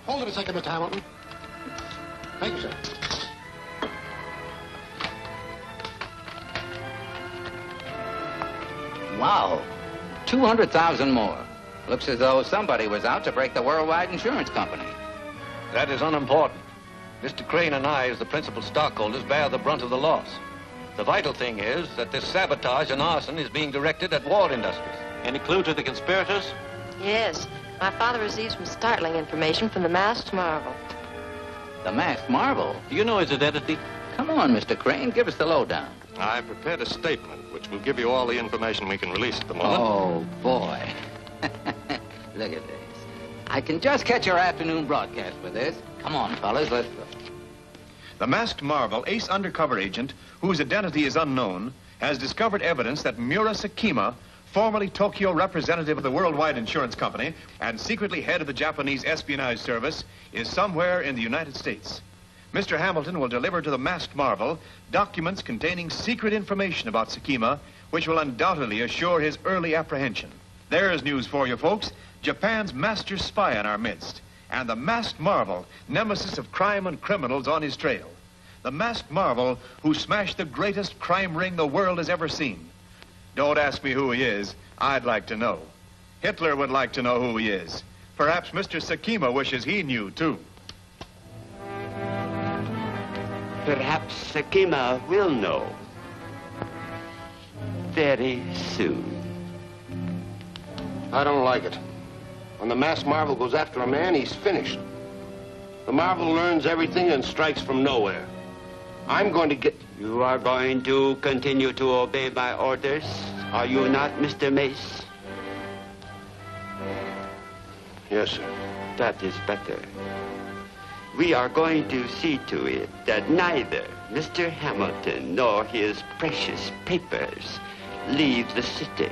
Hold it a second, Mr. Hamilton. Thank you, sir. Wow. 200,000 more. Looks as though somebody was out to break the Worldwide Insurance Company. That is unimportant. Mr. Crane and I, as the principal stockholders, bear the brunt of the loss. The vital thing is that this sabotage and arson is being directed at Ward Industries. Any clue to the conspirators? Yes. My father received some startling information from the Masked Marvel. The Masked Marvel? Do you know his identity? Come on, Mr. Crane, give us the lowdown. I prepared a statement which will give you all the information we can release at the moment. Oh, boy. Look at this. I can just catch your afternoon broadcast with this. Come on, fellas, let's go. The Masked Marvel, ace undercover agent, whose identity is unknown, has discovered evidence that Mura Sakima, formerly Tokyo representative of the Worldwide Insurance Company and secretly head of the Japanese espionage service, is somewhere in the United States. Mr. Hamilton will deliver to the Masked Marvel documents containing secret information about Sakima, which will undoubtedly assure his early apprehension. There's news for you, folks. Japan's master spy in our midst, and the Masked Marvel, nemesis of crime and criminals on his trail. The Masked Marvel who smashed the greatest crime ring the world has ever seen. Don't ask me who he is. I'd like to know. Hitler would like to know who he is. Perhaps Mr. Sakima wishes he knew, too. Perhaps Sakima will know. Very soon. I don't like it. When the Masked Marvel goes after a man, he's finished. The Marvel learns everything and strikes from nowhere. I'm going to get... You are going to continue to obey my orders, are you not, Mr. Mace? Yes, sir. That is better. We are going to see to it that neither Mr. Hamilton nor his precious papers leave the city.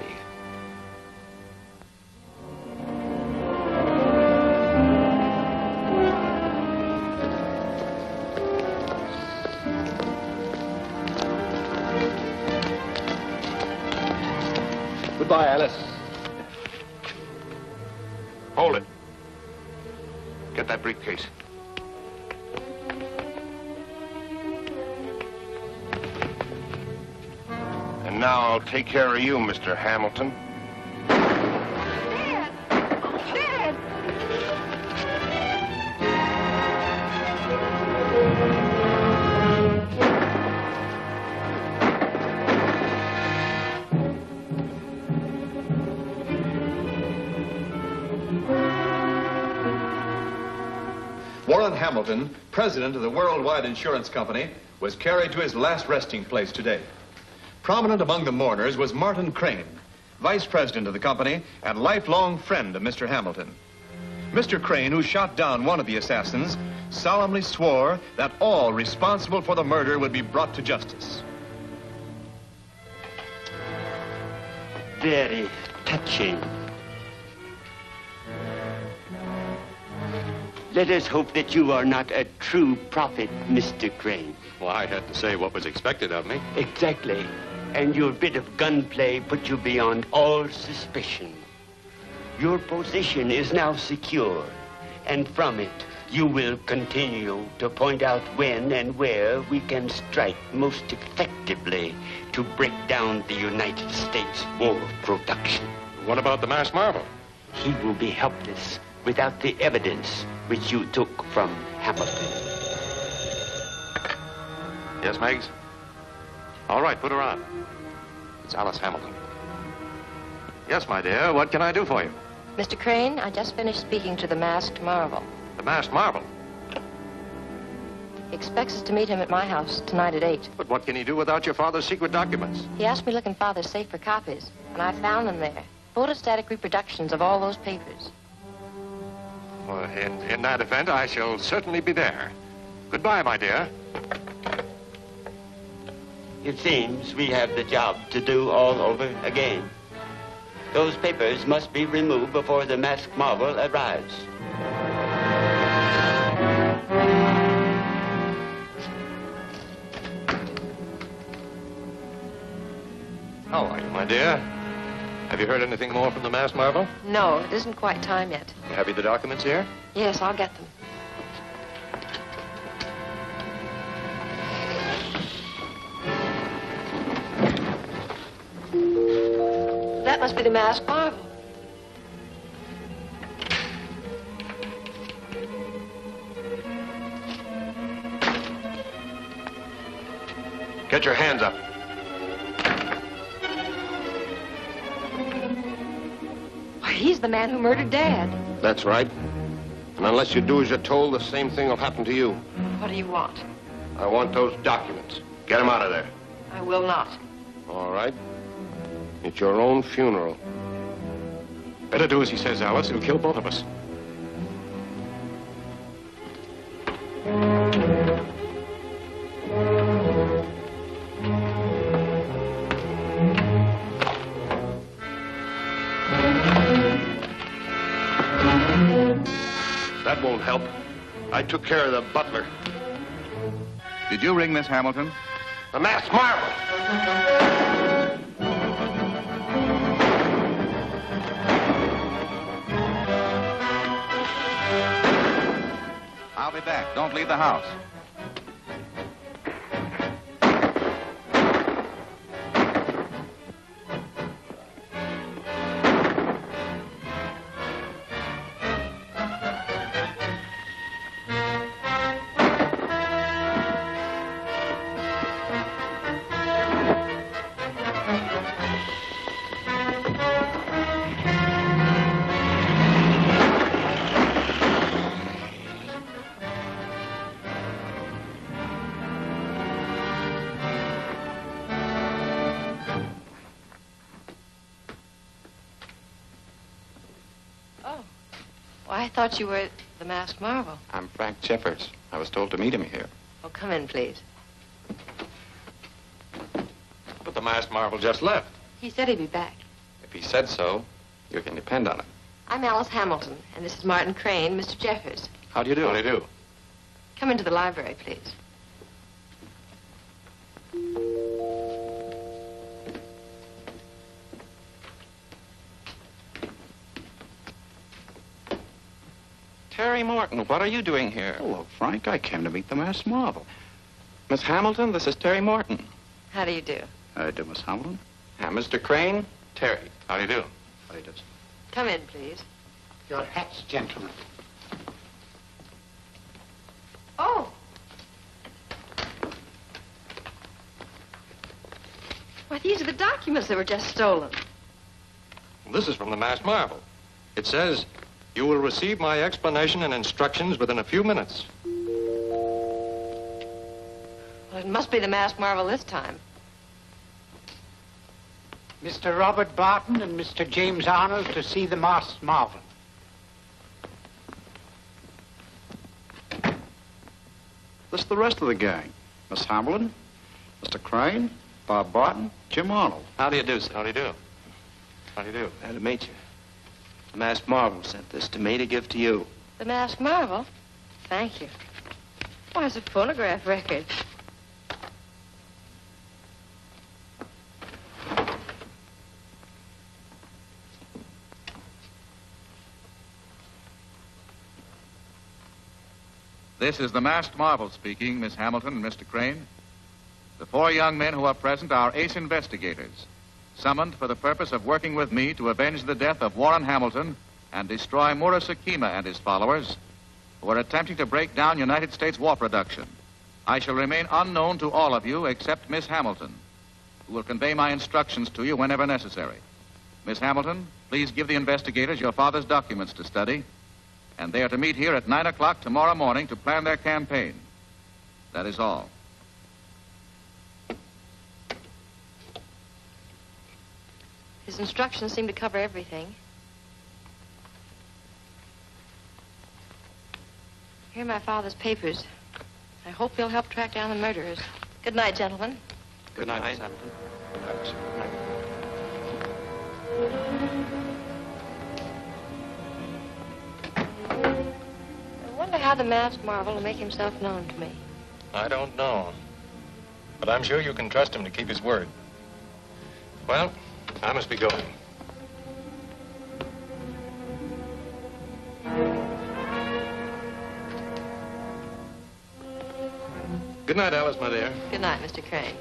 Goodbye, Alice. Hold it. Get that briefcase. And now I'll take care of you, Mr. Hamilton. Dad! Dad! Warren Hamilton, president of the Worldwide Insurance Company, was carried to his last resting place today. Prominent among the mourners was Martin Crane, vice president of the company and lifelong friend of Mr. Hamilton. Mr. Crane, who shot down one of the assassins, solemnly swore that all responsible for the murder would be brought to justice. Very touching. Let us hope that you are not a true prophet, Mr. Crane. Well, I had to say what was expected of me. Exactly. And your bit of gunplay put you beyond all suspicion. Your position is now secure, and from it, you will continue to point out when and where we can strike most effectively to break down the United States war production. What about the Masked Marvel? He will be helpless without the evidence which you took from Hamilton. Yes, Meggs? All right, put her on. It's Alice Hamilton. Yes, my dear, what can I do for you? Mr. Crane, I just finished speaking to the Masked Marvel. The Masked Marvel? He expects us to meet him at my house tonight at 8. But what can he do without your father's secret documents? He asked me to look in Father's safe for copies, and I found them there. Photostatic reproductions of all those papers. Well, in that event, I shall certainly be there. Goodbye, my dear. It seems we have the job to do all over again. Those papers must be removed before the Masked Marvel arrives. How are you, my dear? Have you heard anything more from the Masked Marvel? No, it isn't quite time yet. Have you the documents here? Yes, I'll get them. That must be the masked marvel. Get your hands up. Why, he's the man who murdered Dad. That's right. And unless you do as you're told, the same thing will happen to you. What do you want? I want those documents. Get them out of there. I will not. All right. It's your own funeral. Better do as he says, Alice. He'll kill both of us. That won't help. I took care of the butler. Did you ring Miss Hamilton? The masked marvel! I'll be back. Don't leave the house. I thought you were the masked marvel. I'm Frank Jeffers. I was told to meet him here. Oh, come in, please. But the masked marvel just left. He said he'd be back. If he said so, you can depend on it. I'm Alice Hamilton, and this is Martin Crane, Mr. Jeffers. How do you do? How do you do? Come into the library, please. Terry Morton, what are you doing here? Hello, Frank. I came to meet the masked marvel. Miss Hamilton, this is Terry Morton. How do you do? How do you do, Miss Hamilton? Mr. Crane, Terry. How do you do? How do you do? Come in, please. Your hats, gentlemen. Oh! Why, these are the documents that were just stolen. This is from the masked marvel. It says, you will receive my explanation and instructions within a few minutes. Well, it must be the masked marvel this time. Mr. Robert Barton and Mr. James Arnold to see the masked marvel. This is the rest of the gang. Miss Hamilton, Mr. Crane, Bob Barton, Jim Arnold. How do you do, sir? How do you do? How do you do? Glad to meet you. The masked marvel sent this to me to give to you. The masked marvel? Thank you. Why, it's a phonograph record. This is the masked marvel speaking, Miss Hamilton and Mr. Crane. The 4 young men who are present are ace investigators, summoned for the purpose of working with me to avenge the death of Warren Hamilton and destroy Mura Sakima and his followers, who are attempting to break down United States war production. I shall remain unknown to all of you except Miss Hamilton, who will convey my instructions to you whenever necessary. Miss Hamilton, please give the investigators your father's documents to study, and they are to meet here at 9 o'clock tomorrow morning to plan their campaign. That is all. His instructions seem to cover everything. Here are my father's papers. I hope they'll help track down the murderers. Good night, gentlemen. Good night, Miss Hamilton. I wonder how the masked marvel will make himself known to me. I don't know. But I'm sure you can trust him to keep his word. Well, I must be going. Good night, Alice, my dear. Good night, Mr. Crane.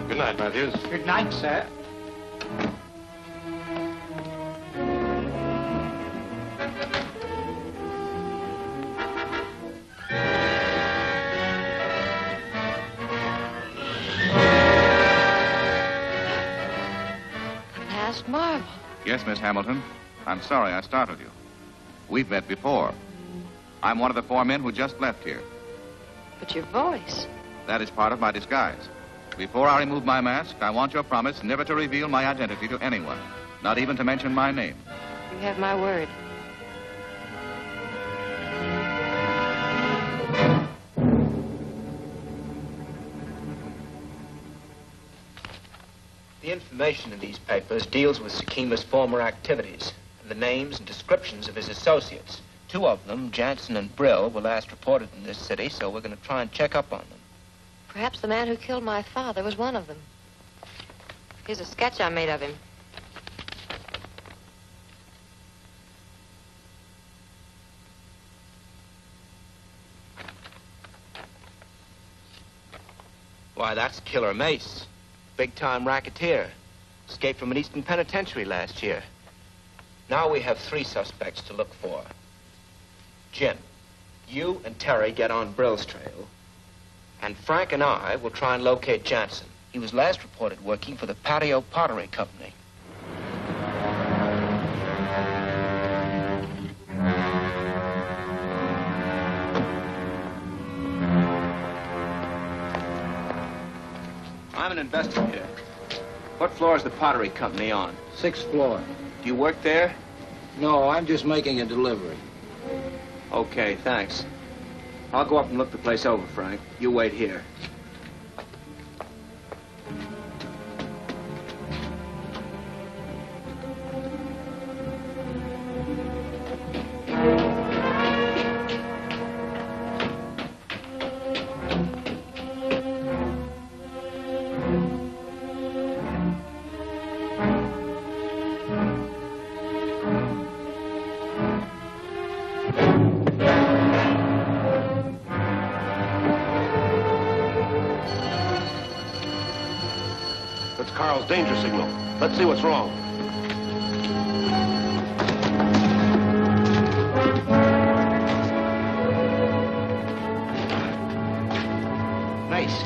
Good night, Matthews. Good night, sir. Masked Marvel. Yes, Miss Hamilton. I'm sorry I startled you. We've met before. I'm one of the 4 men who just left here. But your voice. That is part of my disguise. Before I remove my mask, I want your promise never to reveal my identity to anyone, not even to mention my name. You have my word. The information in these papers deals with Sekima's former activities and the names and descriptions of his associates. 2 of them, Jansen and Brill, were last reported in this city, so we're going to try and check up on them. Perhaps the man who killed my father was one of them. Here's a sketch I made of him. Why, that's Killer Mace. Big-time racketeer. Escaped from an Eastern penitentiary last year. Now we have 3 suspects to look for. Jim, you and Terry get on Brill's trail. And Frank and I will try and locate Jansen. He was last reported working for the Patio Pottery Company. I'm an investigator. What floor is the Pottery Company on? 6th floor. Do you work there? No, I'm just making a delivery. Okay, thanks. I'll go up and look the place over, Frank. You wait here. That's Carl's danger signal. Let's see what's wrong. Nice.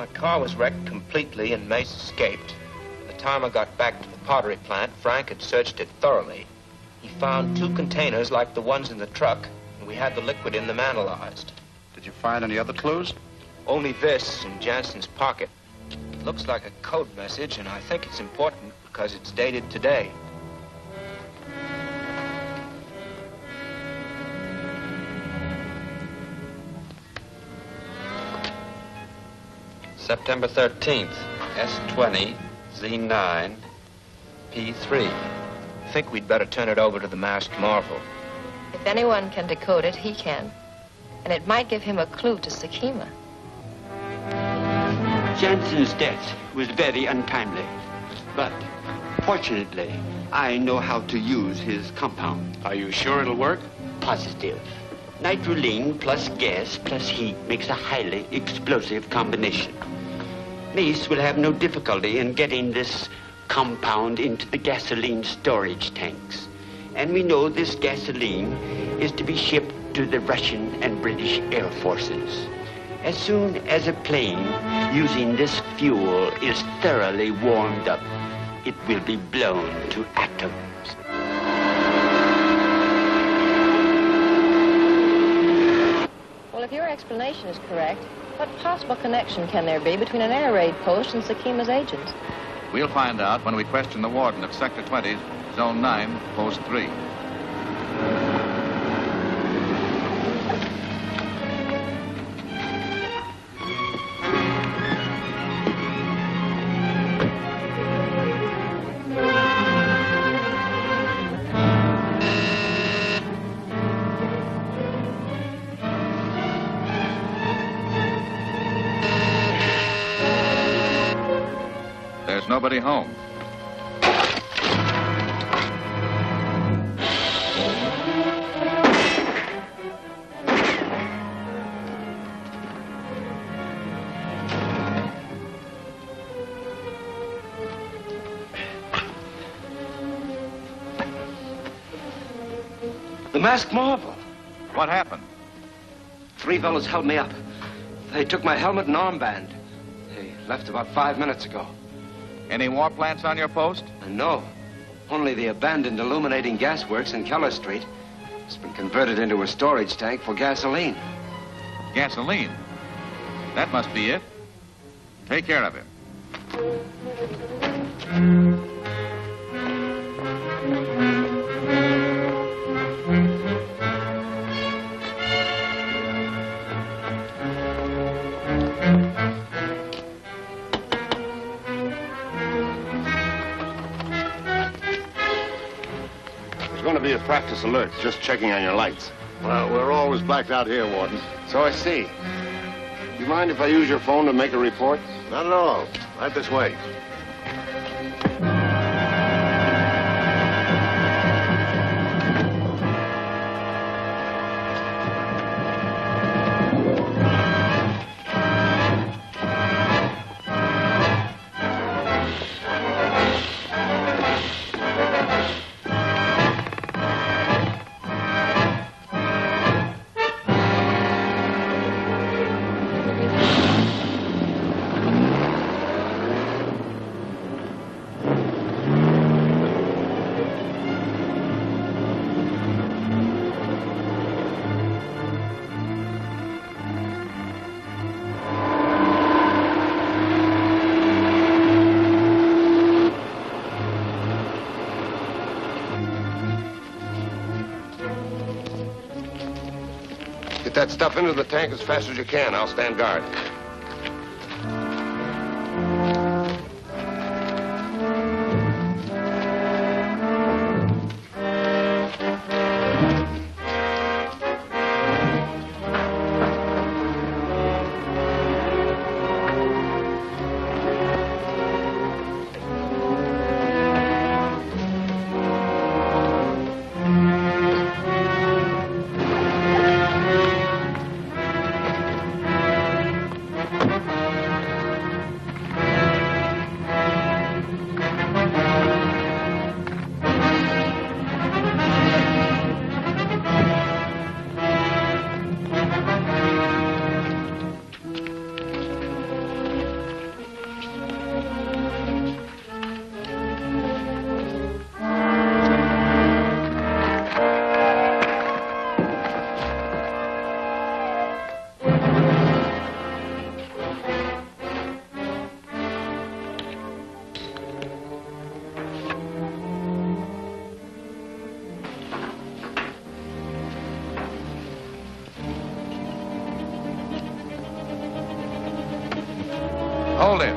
My car was wrecked completely and Mace escaped. By the time I got back to the pottery plant, Frank had searched it thoroughly. He found 2 containers like the ones in the truck, and we had the liquid in them analyzed. Did you find any other clues? Only this in Jansen's pocket. It looks like a code message, and I think it's important because it's dated today. September 13th, S20, Z9, P3. I think we'd better turn it over to the Masked Marvel. If anyone can decode it, he can. And it might give him a clue to Sakima. Jansen's death was very untimely. But, fortunately, I know how to use his compound. Are you sure it'll work? Positive. Nitroline plus gas plus heat makes a highly explosive combination. Mace will have no difficulty in getting this compound into the gasoline storage tanks. And we know this gasoline is to be shipped to the Russian and British Air Forces. As soon as a plane using this fuel is thoroughly warmed up, it will be blown to atoms. Well, if your explanation is correct, what possible connection can there be between an air raid post and Sakima's agents? We'll find out when we question the warden of Sector 20, Zone 9, Post 3. There's nobody home. The Masked Marvel. What happened? 3 fellows held me up. They took my helmet and armband. They left about 5 minutes ago. Any more plants on your post? No. Only the abandoned illuminating gas works in Keller Street. It's been converted into a storage tank for gasoline. Gasoline? That must be it. Take care of him. Going to be a practice alert, just checking on your lights. Well, we're always blacked out here, Warden. So I see. You mind if I use your phone to make a report? Not at all. Right this way. Get that stuff into the tank as fast as you can. I'll stand guard. Hold it.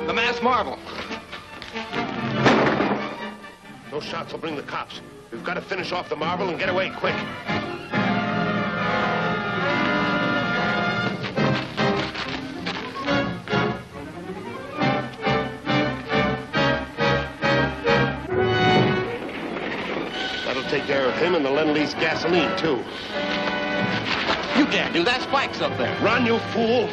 The mass marvel. Those shots will bring the cops. We've got to finish off the marvel and get away quick. That'll take care of him and the Lend-Lease gasoline, too. You can't do that. Spike's up there. Run, you fool!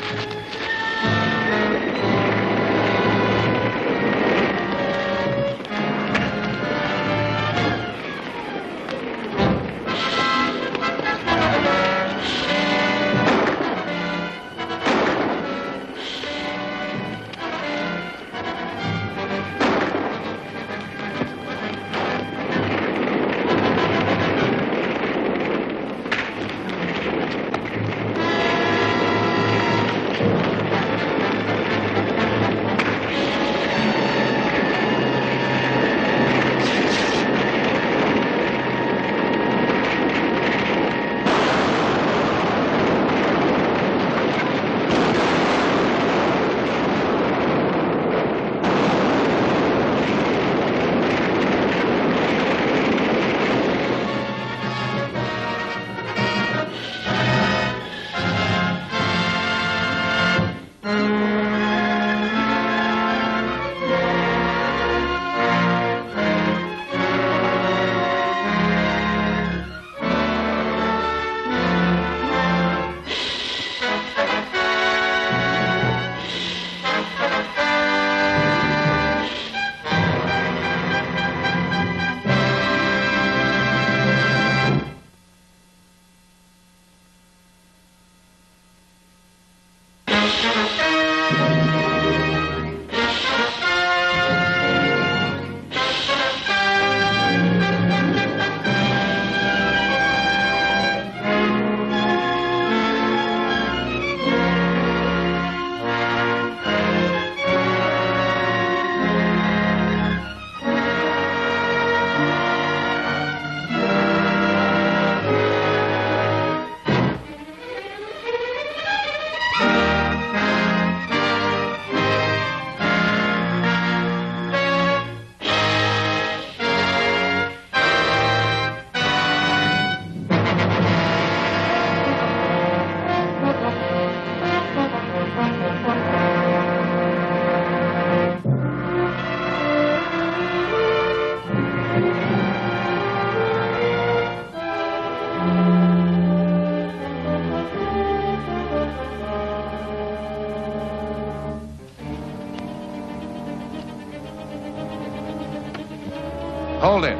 Hold it.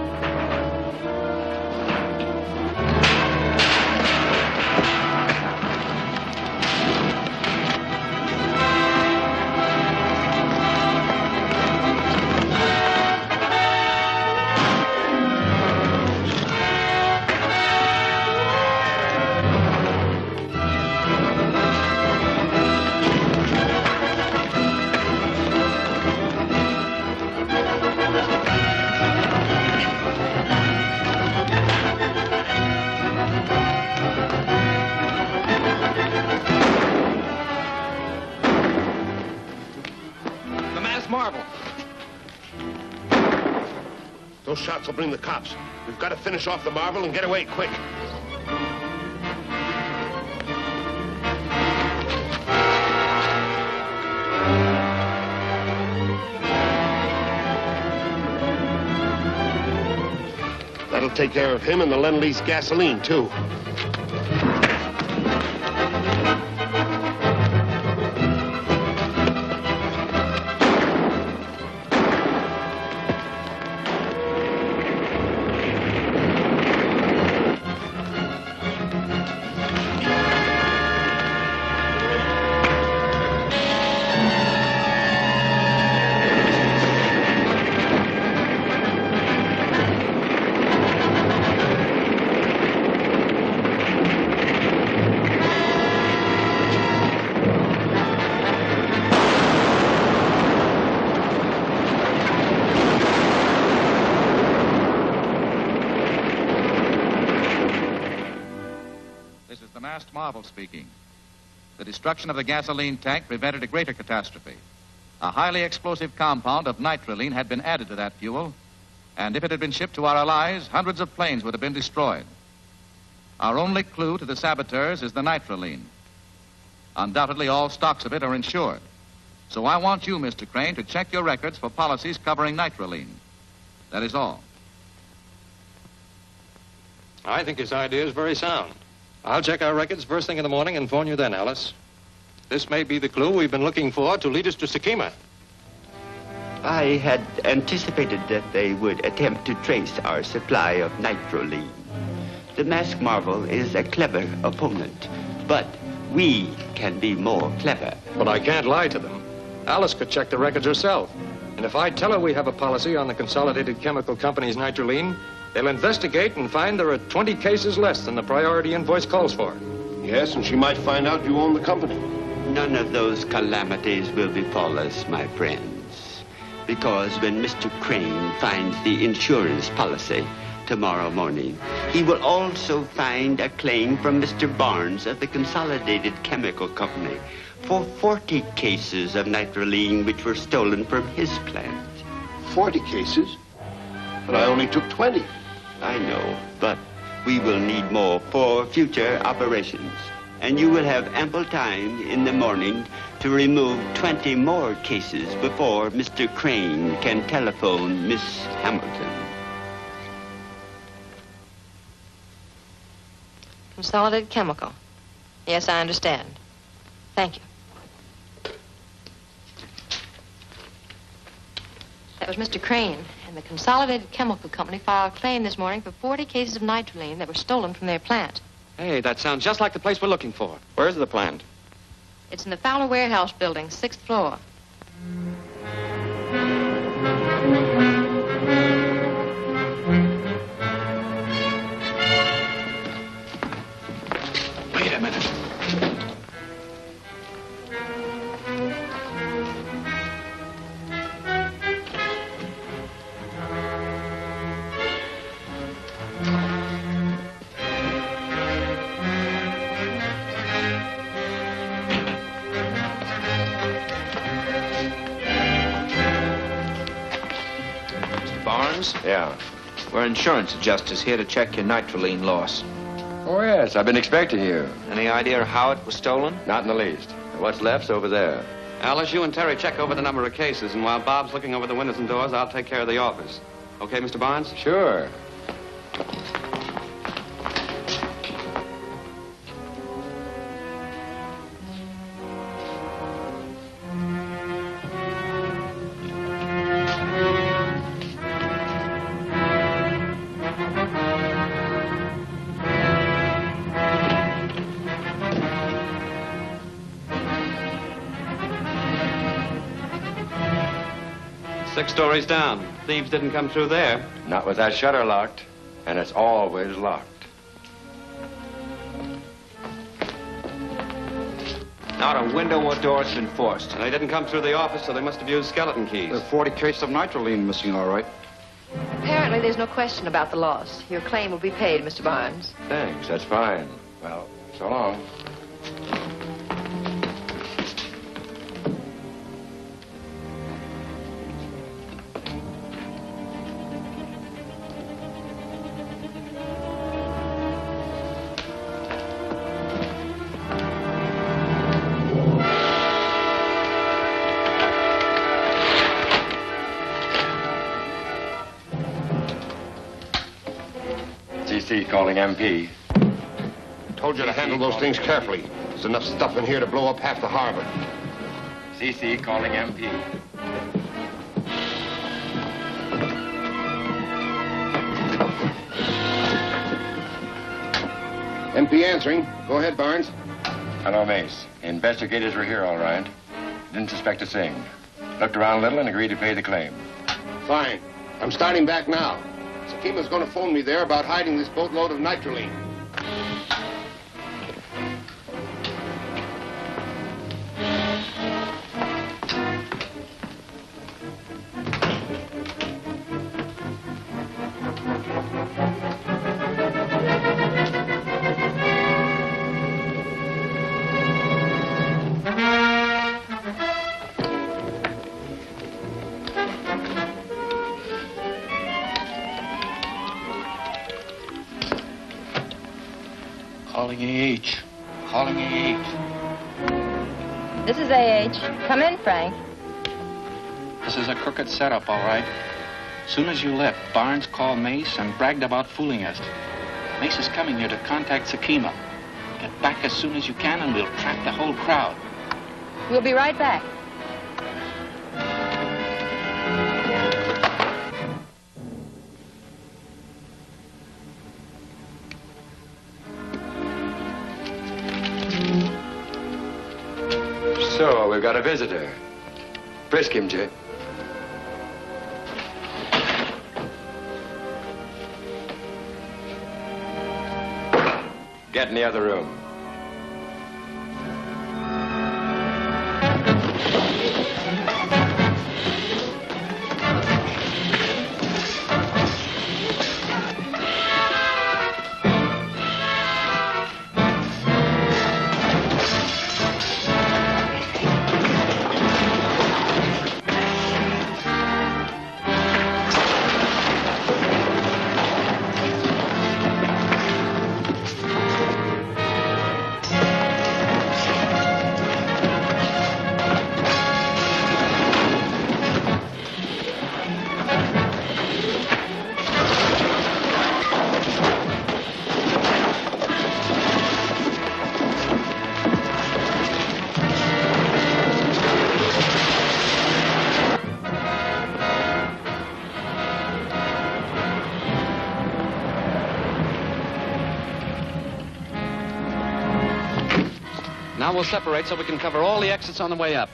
Marvel. Those shots will bring the cops. We've got to finish off the marvel and get away quick. take care of him and the Lend-Lease gasoline, too. Marvel speaking. The destruction of the gasoline tank prevented a greater catastrophe. A highly explosive compound of nitroline had been added to that fuel, and if it had been shipped to our allies, hundreds of planes would have been destroyed. Our only clue to the saboteurs is the nitroline. Undoubtedly, all stocks of it are insured. So I want you, Mr. Crane, to check your records for policies covering nitroline. That is all. I think his idea is very sound. I'll check our records first thing in the morning and phone you then, Alice. This may be the clue we've been looking for to lead us to Sakima. I had anticipated that they would attempt to trace our supply of nitroline. The Masked Marvel is a clever opponent, but we can be more clever. But I can't lie to them. Alice could check the records herself. And if I tell her we have a policy on the Consolidated Chemical Company's nitroline, they'll investigate and find there are 20 cases less than the priority invoice calls for. Yes, and she might find out you own the company. None of those calamities will befall us, my friends. Because when Mr. Crane finds the insurance policy tomorrow morning, he will also find a claim from Mr. Barnes of the Consolidated Chemical Company for 40 cases of nitroline which were stolen from his plant. 40 cases? But I only took 20. I know, but we will need more for future operations. And you will have ample time in the morning to remove 20 more cases before Mr. Crane can telephone Miss Hamilton. Consolidated Chemical. Yes, I understand. Thank you. That was Mr. Crane. And the Consolidated Chemical Company filed a claim this morning for 40 cases of nitroline that were stolen from their plant. Hey, that sounds just like the place we're looking for. Where's the plant? It's in the Fowler Warehouse building, 6th floor. Wait a minute. Yeah. We're insurance adjusters here to check your nitroline loss. Oh, yes. I've been expecting you. Any idea how it was stolen? Not in the least. What's left's over there. Alice, you and Terry check over the number of cases, and while Bob's looking over the windows and doors, I'll take care of the office. Okay, Mr. Barnes? Sure. Six stories down. Thieves didn't come through there. Not with that shutter locked, and it's always locked. Not a window or door has been forced. And they didn't come through the office, so they must have used skeleton keys. There are 40 cases of nitroline missing, all right. Apparently, there's no question about the loss. Your claim will be paid, Mr. Barnes. Thanks, that's fine. Well, so long. CC calling MP. Told you to handle those things carefully. There's enough stuff in here to blow up half the harbor. CC calling MP. MP answering. Go ahead, Barnes. Hello, Mace. Investigators were here, all right. Didn't suspect a thing. Looked around a little and agreed to pay the claim. Fine. I'm starting back now. Sakima's going to phone me there about hiding this boatload of nitroline. Calling AH. Calling AH. This is AH. Come in, Frank. This is a crooked setup, all right. Soon as you left, Barnes called Mace and bragged about fooling us. Mace is coming here to contact Sakima. Get back as soon as you can and we'll track the whole crowd. We'll be right back. So, we've got a visitor. Frisk him, Jay. Get in the other room. Now we'll separate so we can cover all the exits on the way up.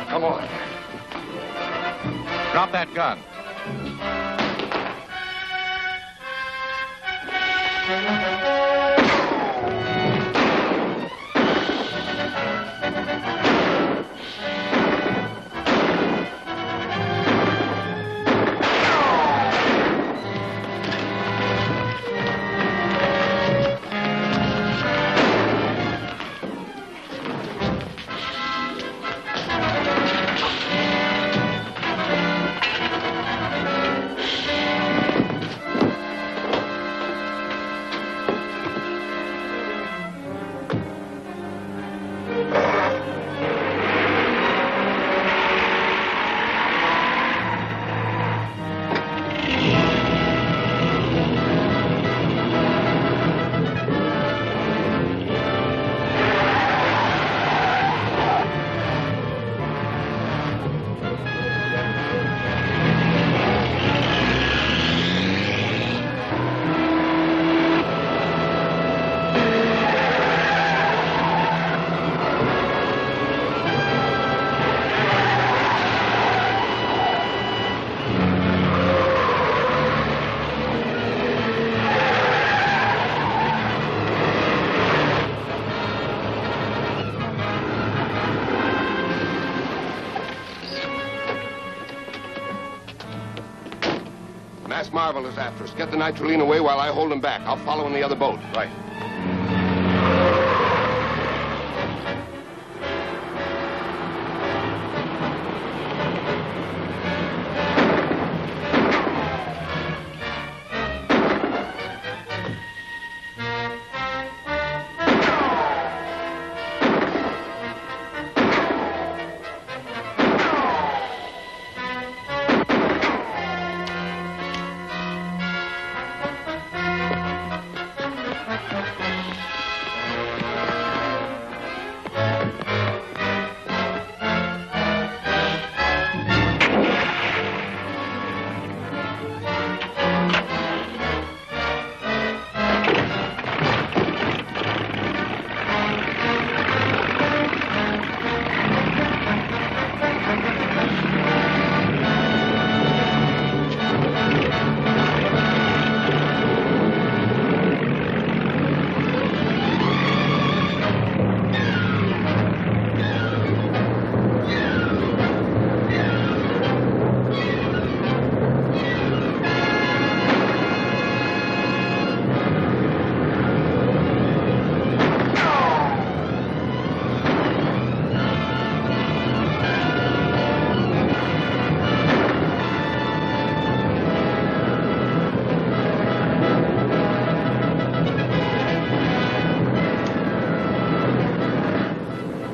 Come on. Drop that gun. Mass Marvel is after us. Get the nitroline away while I hold him back. I'll follow in the other boat. Right.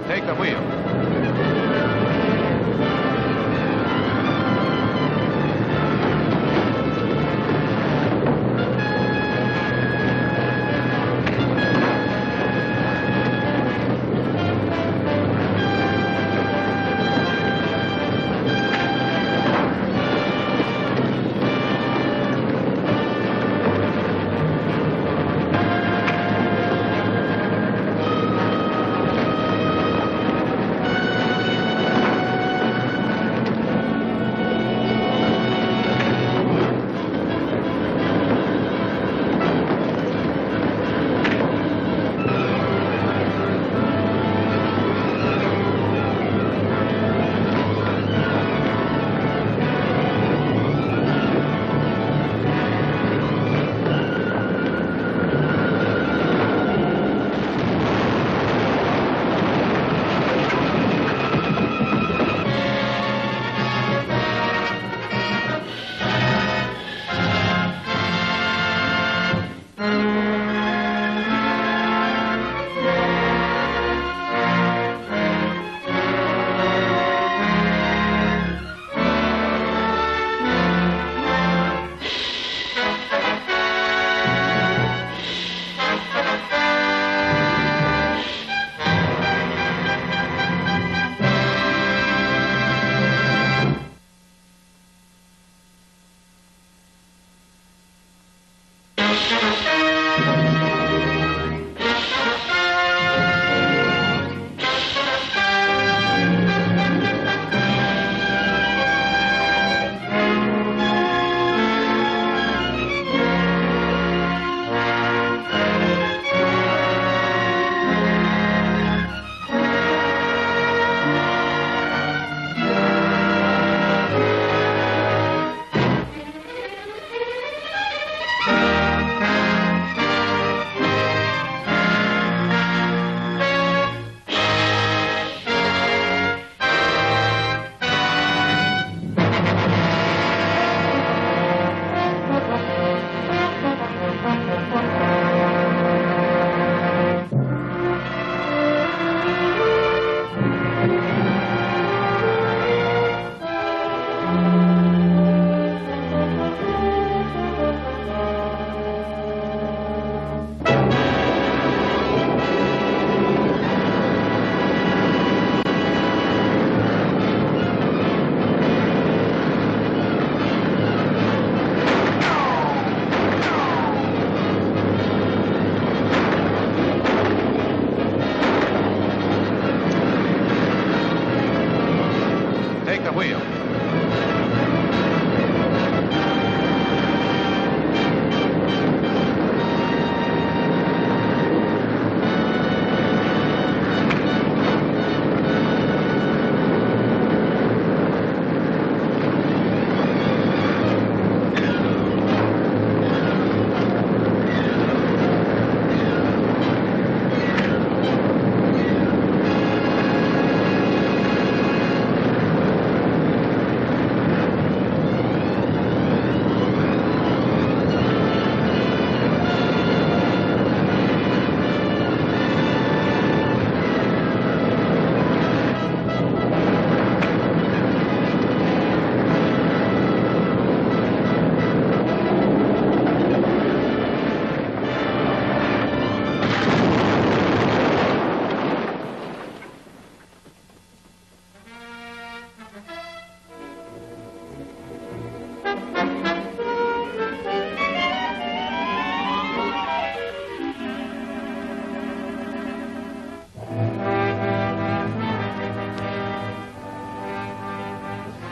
Take the wheel.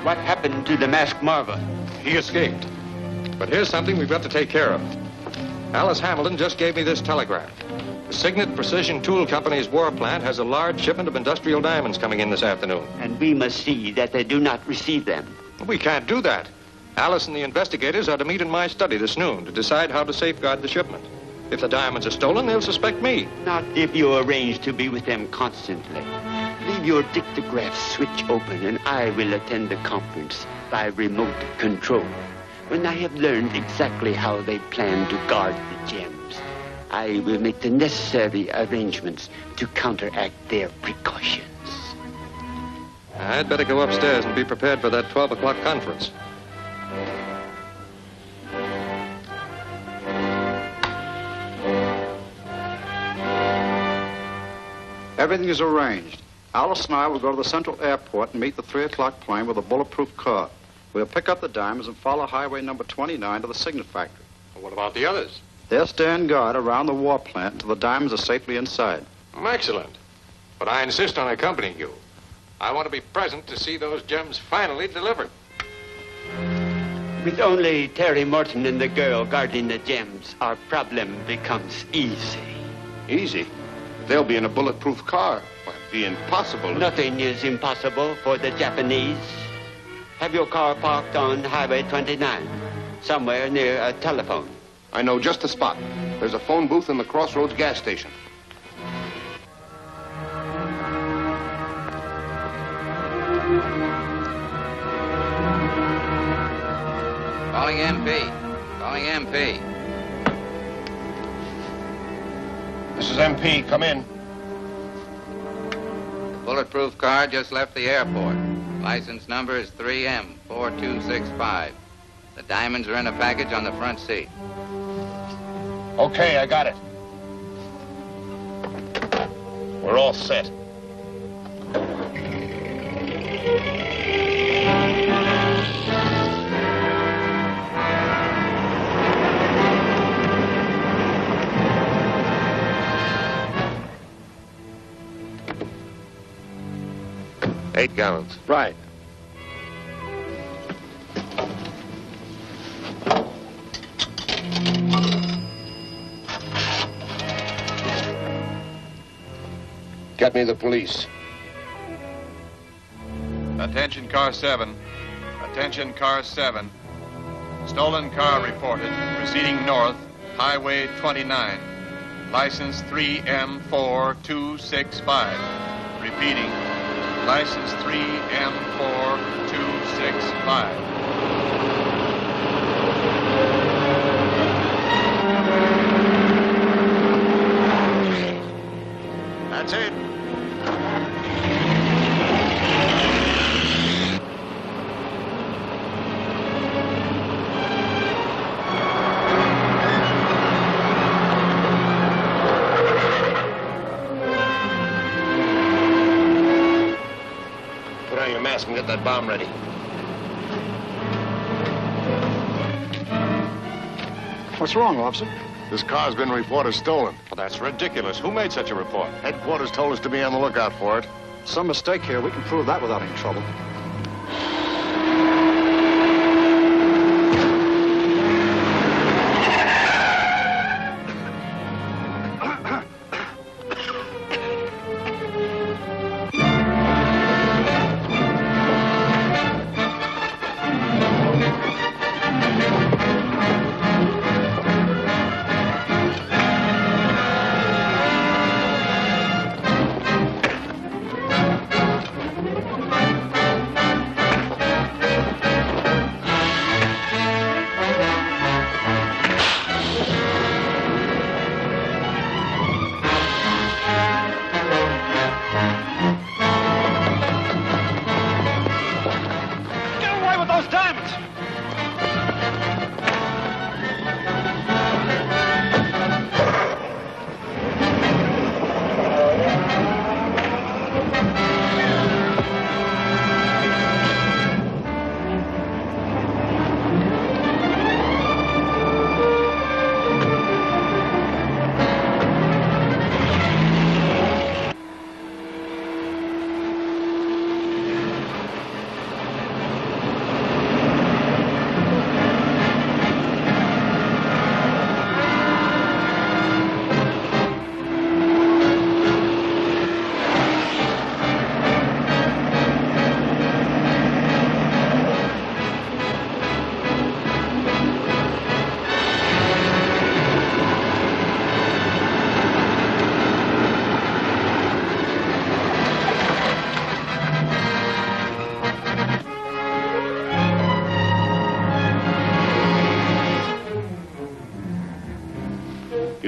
What happened to the masked marvel? He escaped. But here's something we've got to take care of. Alice Hamilton just gave me this telegram. The Signet Precision Tool Company's war plant has a large shipment of industrial diamonds coming in this afternoon. And we must see that they do not receive them. We can't do that. Alice and the investigators are to meet in my study this noon to decide how to safeguard the shipment. If the diamonds are stolen, they'll suspect me. Not if you arrange to be with them constantly. Leave your dictograph switch open and I will attend the conference by remote control. When I have learned exactly how they plan to guard the gems, I will make the necessary arrangements to counteract their precautions. I'd better go upstairs and be prepared for that 12 o'clock conference. Everything is arranged. Alice and I will go to the Central Airport and meet the 3 o'clock plane with a bulletproof car. We'll pick up the diamonds and follow highway number 29 to the Signet factory. What about the others? They'll stand guard around the war plant until the diamonds are safely inside. Excellent. But I insist on accompanying you. I want to be present to see those gems finally delivered. With only Terry Morton and the girl guarding the gems, our problem becomes easy. Easy? They'll be in a bulletproof car. Why, it'd be impossible. Nothing is impossible for the Japanese. Have your car parked on Highway 29, somewhere near a telephone. I know just the spot. There's a phone booth in the Crossroads gas station. Calling MP. Calling MP. This is MP. Come in. The bulletproof car just left the airport. License number is 3M4265. The diamonds are in a package on the front seat. Okay, I got it. We're all set. $8 gallons. Right. Get me the police. Attention, car 7. Attention, car 7. Stolen car reported, proceeding north, Highway 29. License 3M4265. Repeating, license 3M4265. That's it. Put on your mask and get that bomb ready. What's wrong, officer? This car's been reported stolen. Well, that's ridiculous. Who made such a report? Headquarters told us to be on the lookout for it. Some mistake here. We can prove that without any trouble.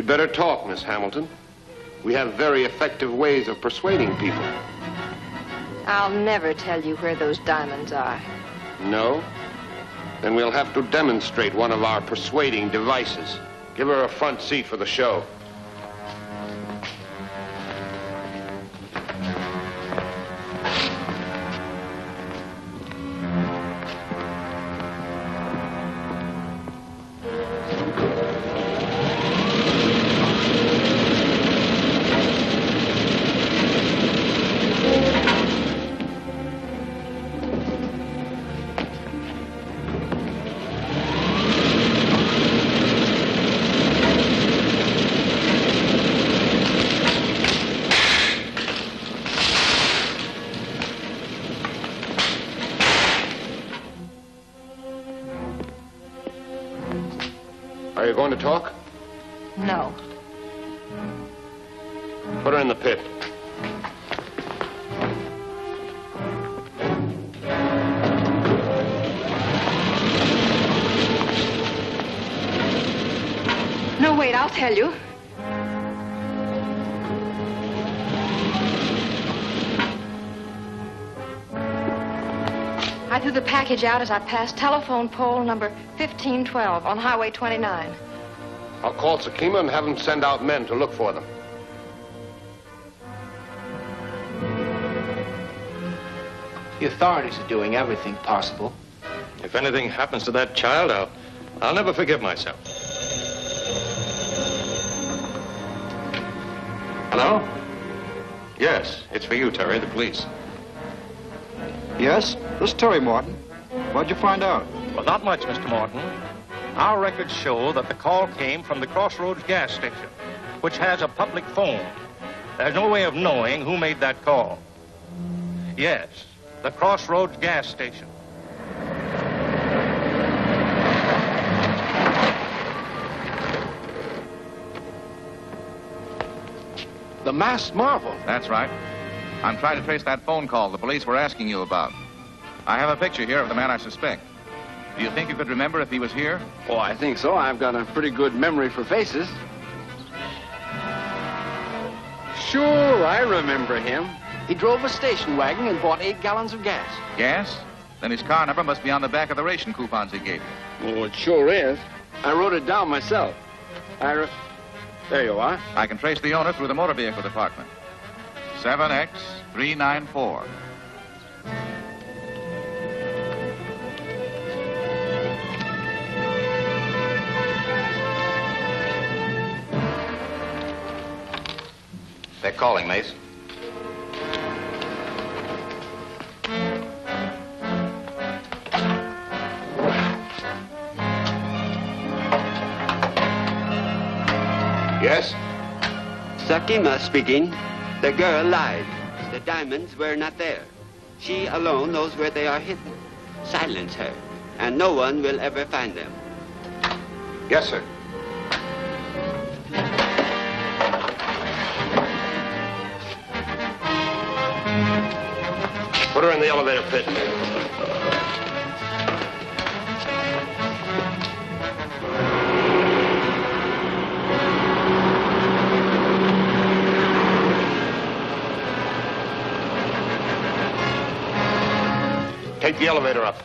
You'd better talk, Miss Hamilton. We have very effective ways of persuading people. I'll never tell you where those diamonds are. No? Then we'll have to demonstrate one of our persuading devices. Give her a front seat for the show. Are you going to talk? No. Put her in the pit. No, wait, I'll tell you. I threw the package out as I passed telephone pole number 1512 on Highway 29. I'll call Sakima and have him send out men to look for them. The authorities are doing everything possible. If anything happens to that child, I'll never forgive myself. Hello? Yes, it's for you, Terry, the police. Yes, this is Terry Morton. What'd you find out? Well, not much, Mr. Morton. Our records show that the call came from the Crossroads gas station, which has a public phone. There's no way of knowing who made that call. Yes, the Crossroads gas station. The masked marvel. That's right. I'm trying to trace that phone call the police were asking you about. I have a picture here of the man I suspect. Do you think you could remember if he was here? Oh, I think so. I've got a pretty good memory for faces. Sure, I remember him. He drove a station wagon and bought 8 gallons of gas. Gas? Then his car number must be on the back of the ration coupons he gave you. Oh, it sure is. I wrote it down myself. There you are. I can trace the owner through the motor vehicle department. 7X394. They're calling, Mace. Yes? Sakima speaking. The girl lied. The diamonds were not there. She alone knows where they are hidden. Silence her, and no one will ever find them. Yes, sir. Put her in the elevator pit. Take the elevator up.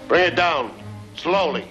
Bring it down, slowly.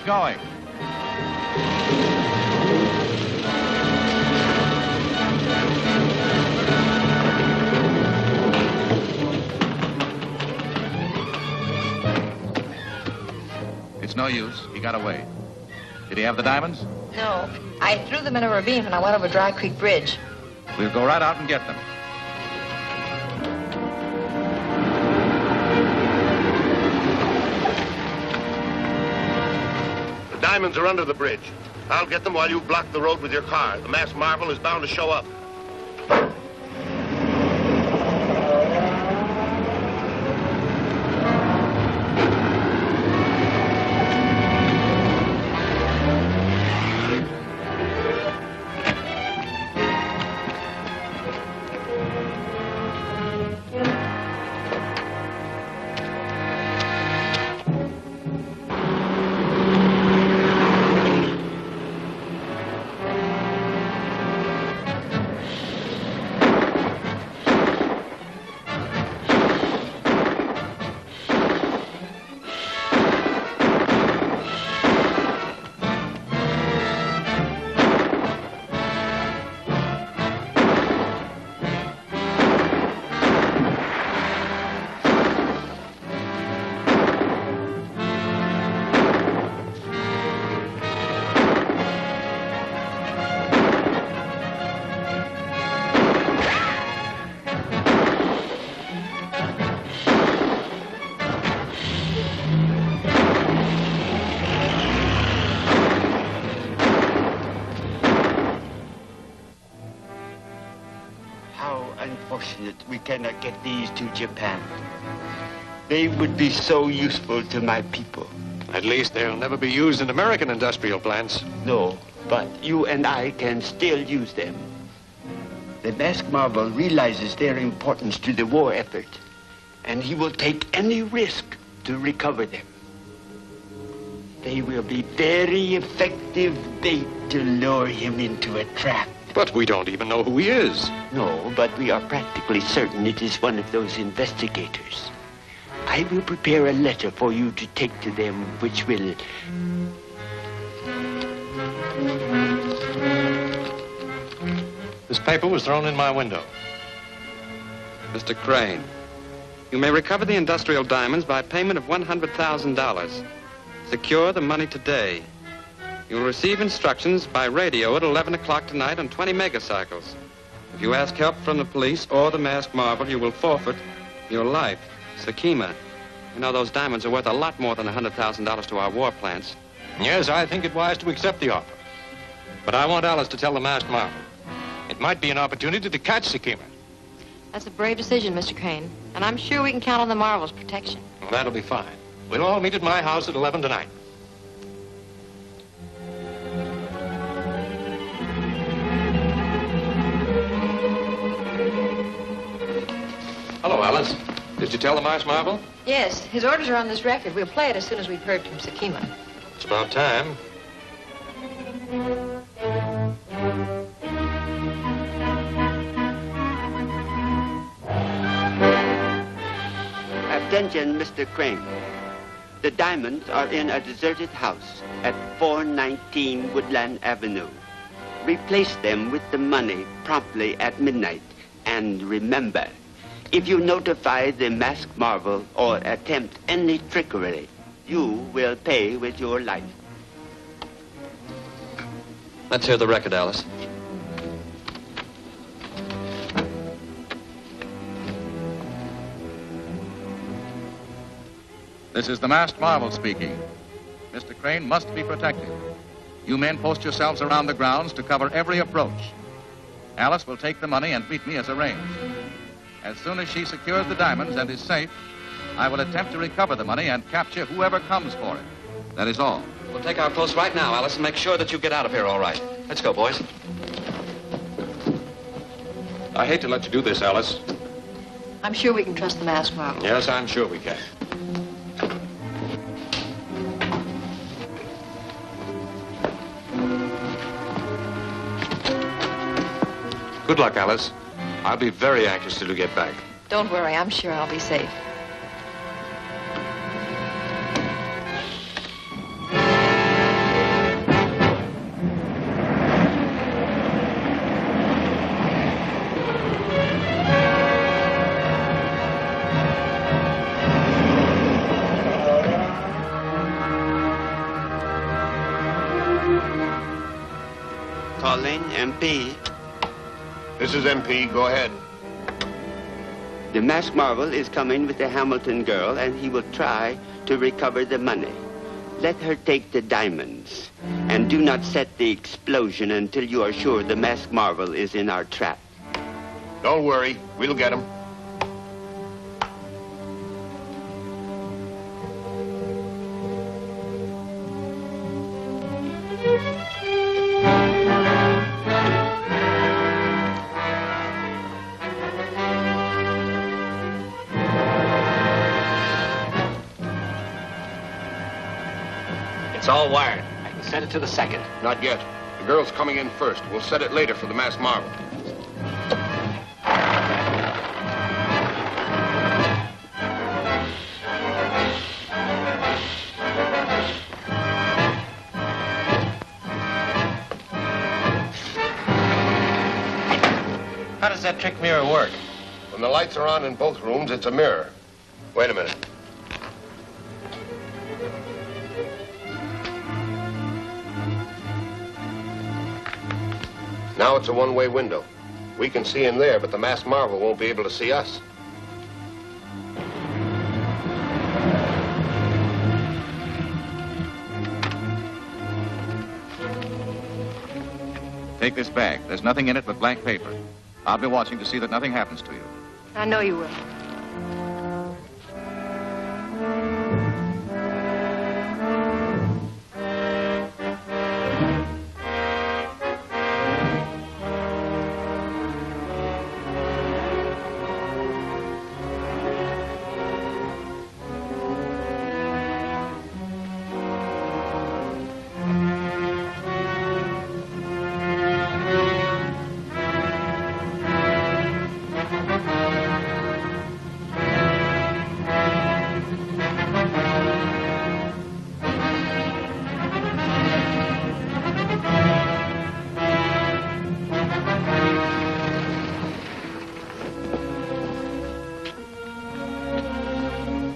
Going. It's no use. He got away. Did he have the diamonds? No. I threw them in a ravine when I went over Dry Creek Bridge. We'll go right out and get them. The diamonds are under the bridge. I'll get them while you block the road with your car. The masked marvel is bound to show up. Unfortunate we cannot get these to Japan. They would be so useful to my people. At least they'll never be used in American industrial plants. No, but you and I can still use them. The masked marvel realizes their importance to the war effort, and he will take any risk to recover them. They will be very effective bait to lure him into a trap. But we don't even know who he is. No, but we are practically certain it is one of those investigators. I will prepare a letter for you to take to them, which will... This paper was thrown in my window. Mr. Crane, you may recover the industrial diamonds by payment of $100,000. Secure the money today. You will receive instructions by radio at 11 o'clock tonight on 20 megacycles. If you ask help from the police or the masked marvel, you will forfeit your life. Sakima, you know those diamonds are worth a lot more than $100,000 to our war plants. Yes, I think it wise to accept the offer. But I want Alice to tell the masked marvel. It might be an opportunity to catch Sakima. That's a brave decision, Mr. Crane. And I'm sure we can count on the Marvel's protection. Well, that'll be fine. We'll all meet at my house at 11 tonight. Hello, Alice. Did you tell the masked marvel? Yes, his orders are on this record. We'll play it as soon as we've heard from Sakima. It's about time. Attention, Mr. Crane. The diamonds are in a deserted house at 419 Woodland Avenue. Replace them with the money promptly at midnight. And remember, if you notify the masked marvel or attempt any trickery, you will pay with your life. Let's hear the record, Alice. This is the masked marvel speaking. Mr. Crane must be protected. You men post yourselves around the grounds to cover every approach. Alice will take the money and meet me as arranged. As soon as she secures the diamonds and is safe, I will attempt to recover the money and capture whoever comes for it. That is all. We'll take our post right now, Alice, and make sure that you get out of here all right. Let's go, boys. I hate to let you do this, Alice. I'm sure we can trust the masked marvel. Yes, I'm sure we can. Good luck, Alice. I'll be very anxious till you get back. Don't worry, I'm sure I'll be safe. Calling MP. This is MP. Go ahead. The masked marvel is coming with the Hamilton girl, and he will try to recover the money. Let her take the diamonds, and do not set the explosion until you are sure the masked marvel is in our trap. Don't worry. We'll get him. It's all wired. I can set it to the second. Not yet. The girl's coming in first. We'll set it later for the masked marvel. How does that trick mirror work? When the lights are on in both rooms, it's a mirror. Wait a minute. Now it's a one-way window. We can see in there, but the masked marvel won't be able to see us. Take this bag. There's nothing in it but blank paper. I'll be watching to see that nothing happens to you. I know you will.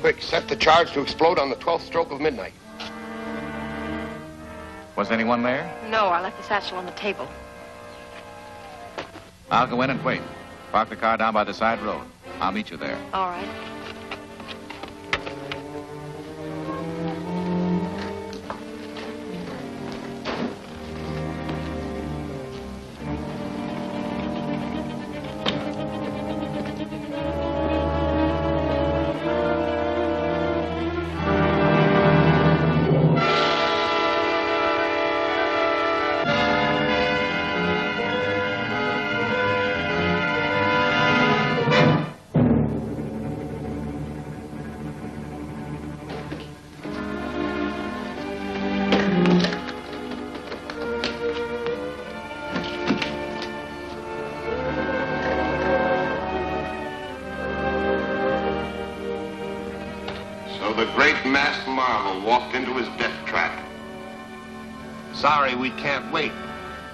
Quick, set the charge to explode on the 12th stroke of midnight. Was anyone there? No, I left the satchel on the table. I'll go in and wait. Park the car down by the side road. I'll meet you there. All right. So the great masked marvel walked into his death trap. Sorry we can't wait,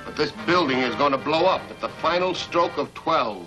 but this building is going to blow up at the final stroke of 12.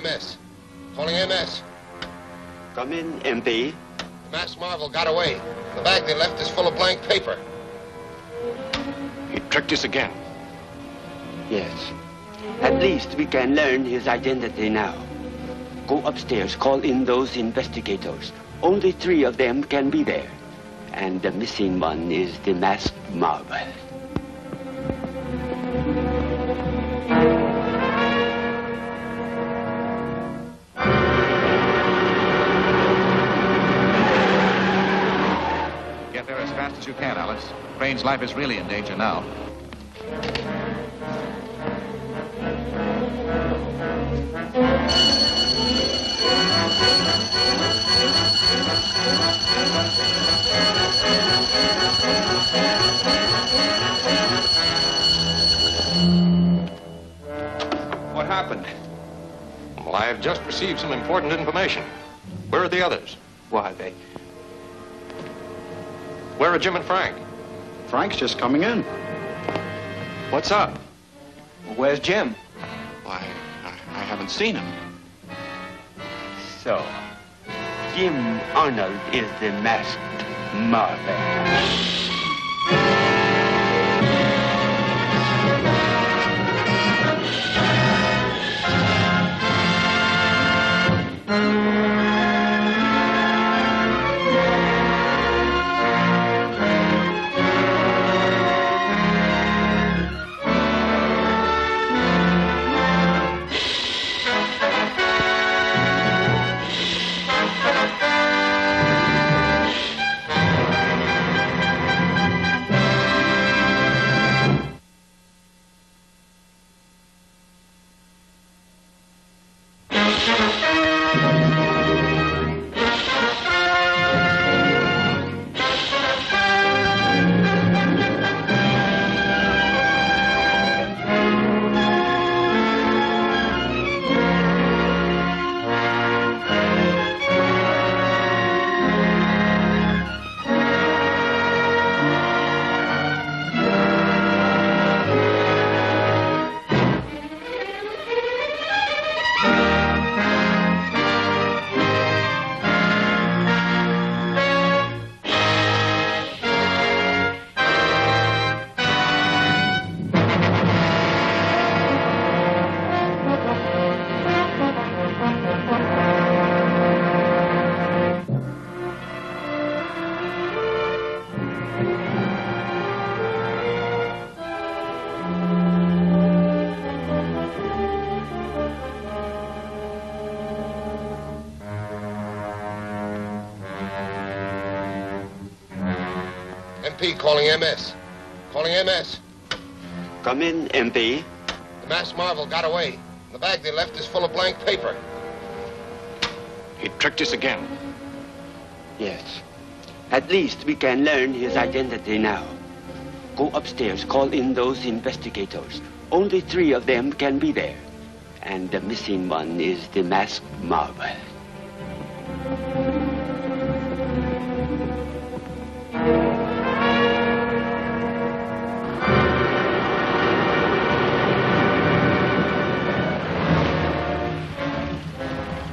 MS. Calling MS. Come in, MP. The masked marvel got away. The bag they left is full of blank paper. He tricked us again. Yes. At least we can learn his identity now. Go upstairs, call in those investigators. Only 3 of them can be there. And the missing one is the masked marvel. Get there as fast as you can, Alice. Crane's life is really in danger now. What happened? Well, I have just received some important information. Where are the others? Why, they... Where are Jim and Frank? Frank's just coming in. What's up? Where's Jim? Why, I haven't seen him. So, Jim Arnold is the masked marvel. MP calling MS. Calling MS. Come in, MP. The masked marvel got away. The bag they left is full of blank paper. He tricked us again. Yes. At least we can learn his identity now. Go upstairs, call in those investigators. Only 3 of them can be there. And the missing one is the masked marvel.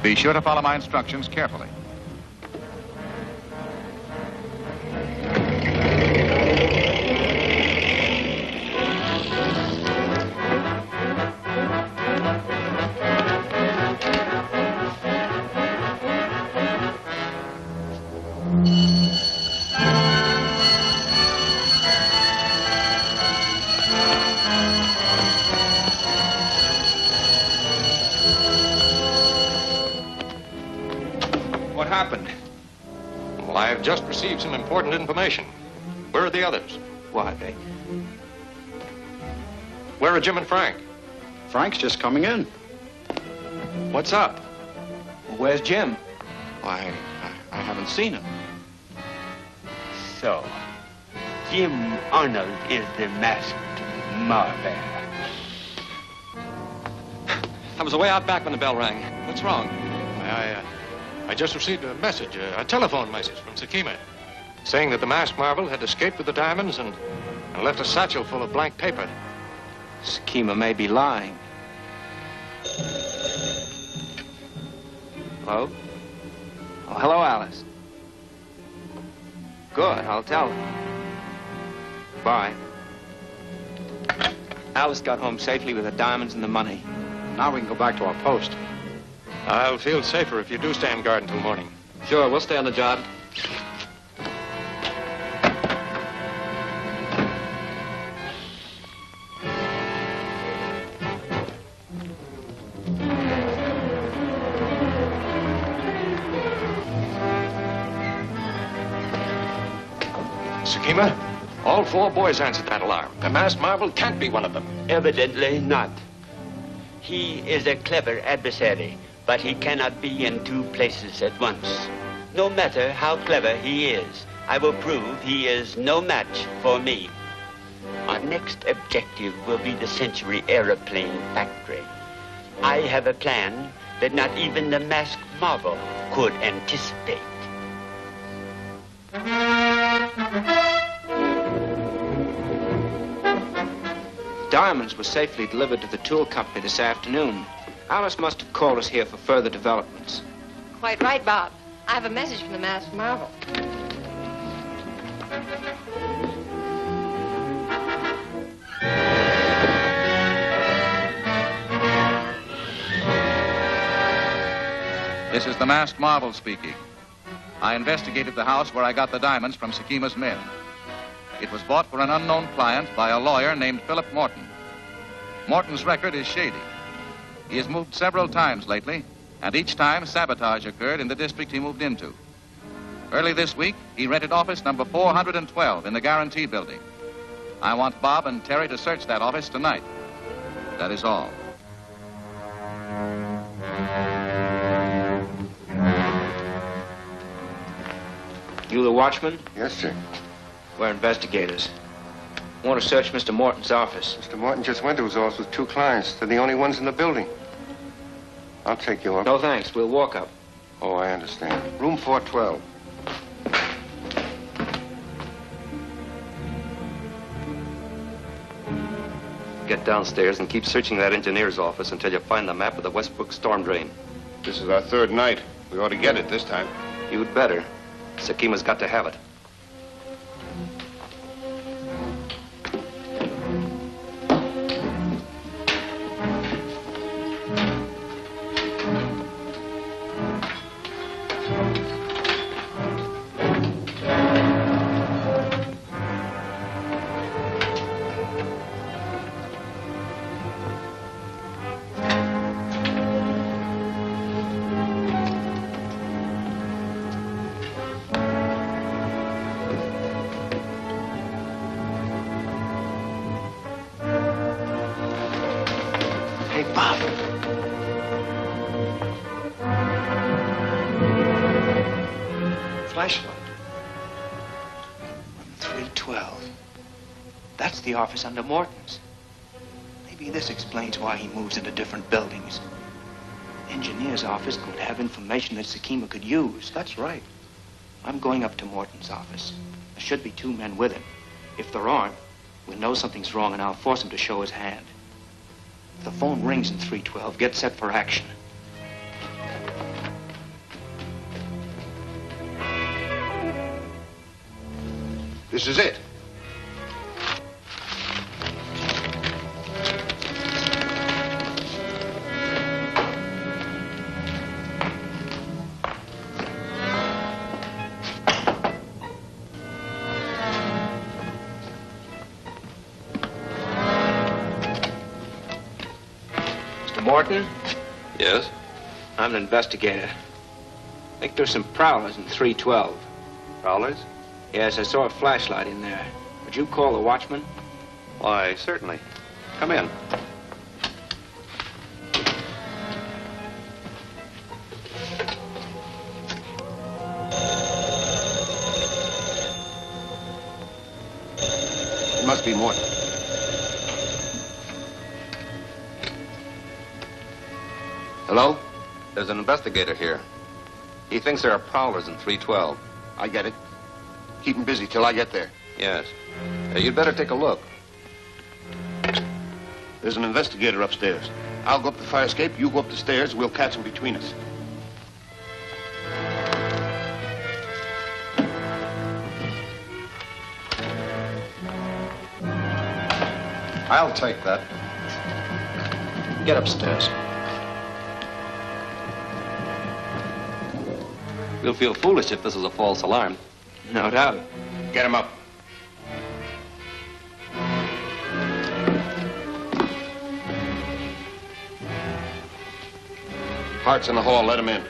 Be sure to follow my instructions carefully. What happened? Well, I have just received some important information. Where are the others? Why, they... Where are Jim and Frank? Frank's just coming in. What's up? Where's Jim? Why, I haven't seen him. So, Jim Arnold is the masked marvel. I was way out back when the bell rang. What's wrong? I just received a message, a telephone message from Sakima, saying that the masked marvel had escaped with the diamonds and left a satchel full of blank paper. Sakima may be lying. Pope. Oh, hello, Alice. Good, I'll tell her. Bye. Alice got home safely with the diamonds and the money. Now we can go back to our post. I'll feel safer if you do stand guard until morning. Sure, we'll stay on the job. Sakima, all 4 boys answered that alarm. The masked marvel can't be one of them. Evidently not. He is a clever adversary, but he cannot be in 2 places at once. No matter how clever he is, I will prove he is no match for me. Our next objective will be the Century Aeroplane Factory. I have a plan that not even the masked marvel could anticipate. Diamonds were safely delivered to the tool company this afternoon. Alice must have called us here for further developments. Quite right, Bob. I have a message from the masked marvel. This is the masked marvel speaking. I investigated the house where I got the diamonds from Sakima's men. It was bought for an unknown client by a lawyer named Philip Morton. Morton's record is shady. He has moved several times lately, and each time sabotage occurred in the district he moved into. Early this week, he rented office number 412 in the Guarantee Building. I want Bob and Terry to search that office tonight. That is all. You the watchman? Yes, sir. We're investigators. I want to search Mr. Morton's office. Mr. Morton just went to his office with 2 clients. They're the only ones in the building. I'll take you up. No, thanks. We'll walk up. Oh, I understand. Room 412. Get downstairs and keep searching that engineer's office until you find the map of the Westbrook storm drain. This is our 3rd night. We ought to get it this time. You'd better. Sakima's got to have it. Flashlight. Room 312. That's the office under Morton's. Maybe this explains why he moves into different buildings. Engineer's office could have information that Sakima could use. That's right. I'm going up to Morton's office. There should be 2 men with him. If there aren't, we'll know something's wrong and I'll force him to show his hand. If the phone rings in 312, get set for action. This is it. Mr. Morton? Yes? I'm an investigator. I think there's some prowlers in 312. Prowlers? Yes, I saw a flashlight in there. Would you call the watchman? Why, certainly. Come in. It must be Morton. Hello? There's an investigator here. He thinks there are prowlers in 312. I get it. Keep him busy till I get there. Yes. You'd better take a look. There's an investigator upstairs. I'll go up the fire escape, you go up the stairs, we'll catch him between us. I'll take that. Get upstairs. We'll feel foolish if this is a false alarm. No doubt. Get him up. Hart's in the hall. Let him in.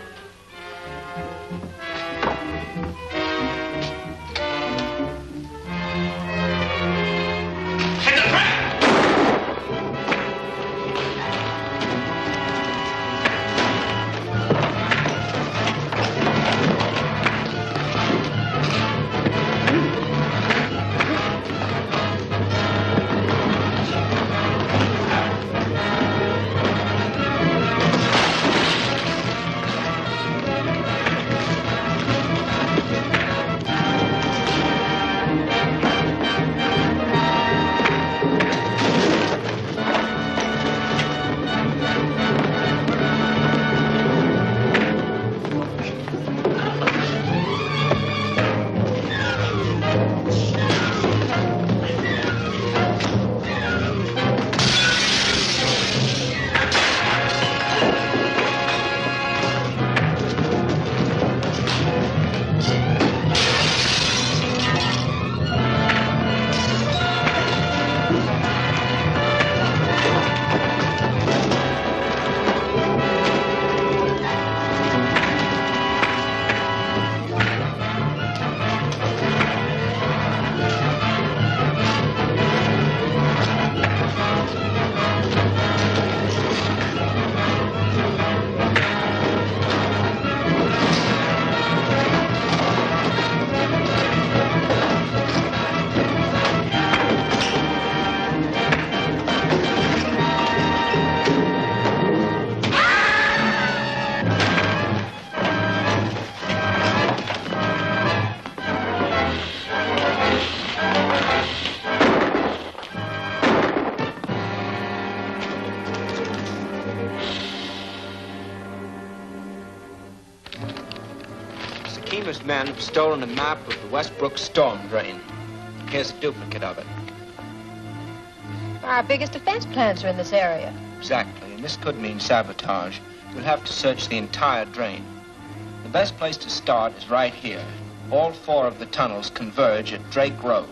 Sekima's men have stolen a map of the Westbrook storm drain. Here's a duplicate of it. Our biggest defense plants are in this area. Exactly, and this could mean sabotage. We'll have to search the entire drain. The best place to start is right here. All 4 of the tunnels converge at Drake Road.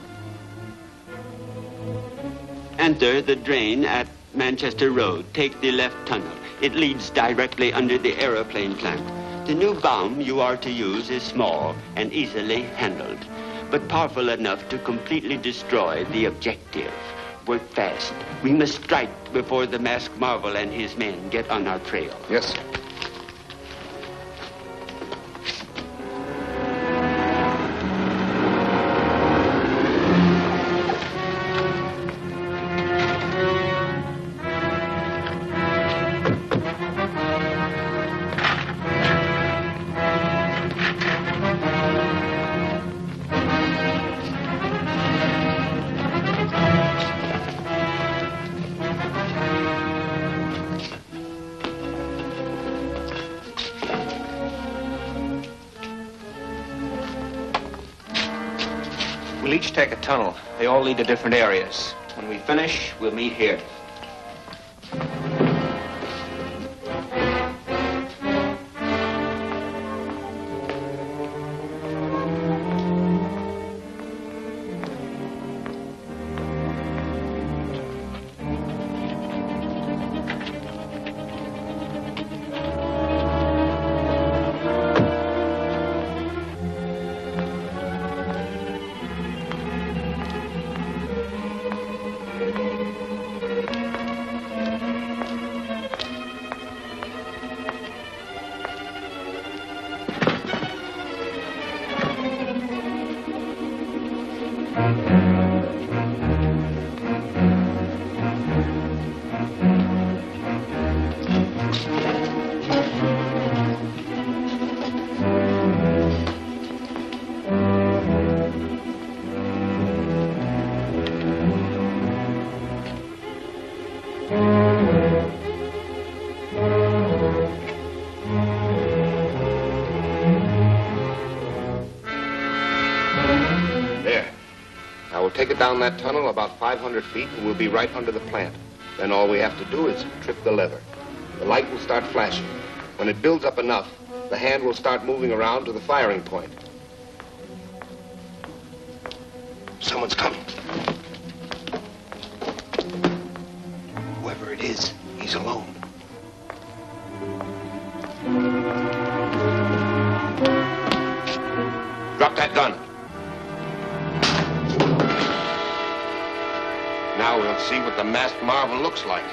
Enter the drain at Manchester Road. Take the left tunnel. It leads directly under the aeroplane plant. The new bomb you are to use is small and easily handled, but powerful enough to completely destroy the objective. Work fast. We must strike before the masked marvel and his men get on our trail. Yes, sir. We'll each take a tunnel. They all lead to different areas. When we finish, we'll meet here. Now, we'll take it down that tunnel about 500 feet, and we'll be right under the plant. Then all we have to do is trip the lever. The light will start flashing. When it builds up enough, the hand will start moving around to the firing point. Someone's coming. Whoever it is, he's alone. Drop that gun. Now we'll see what the masked marvel looks like.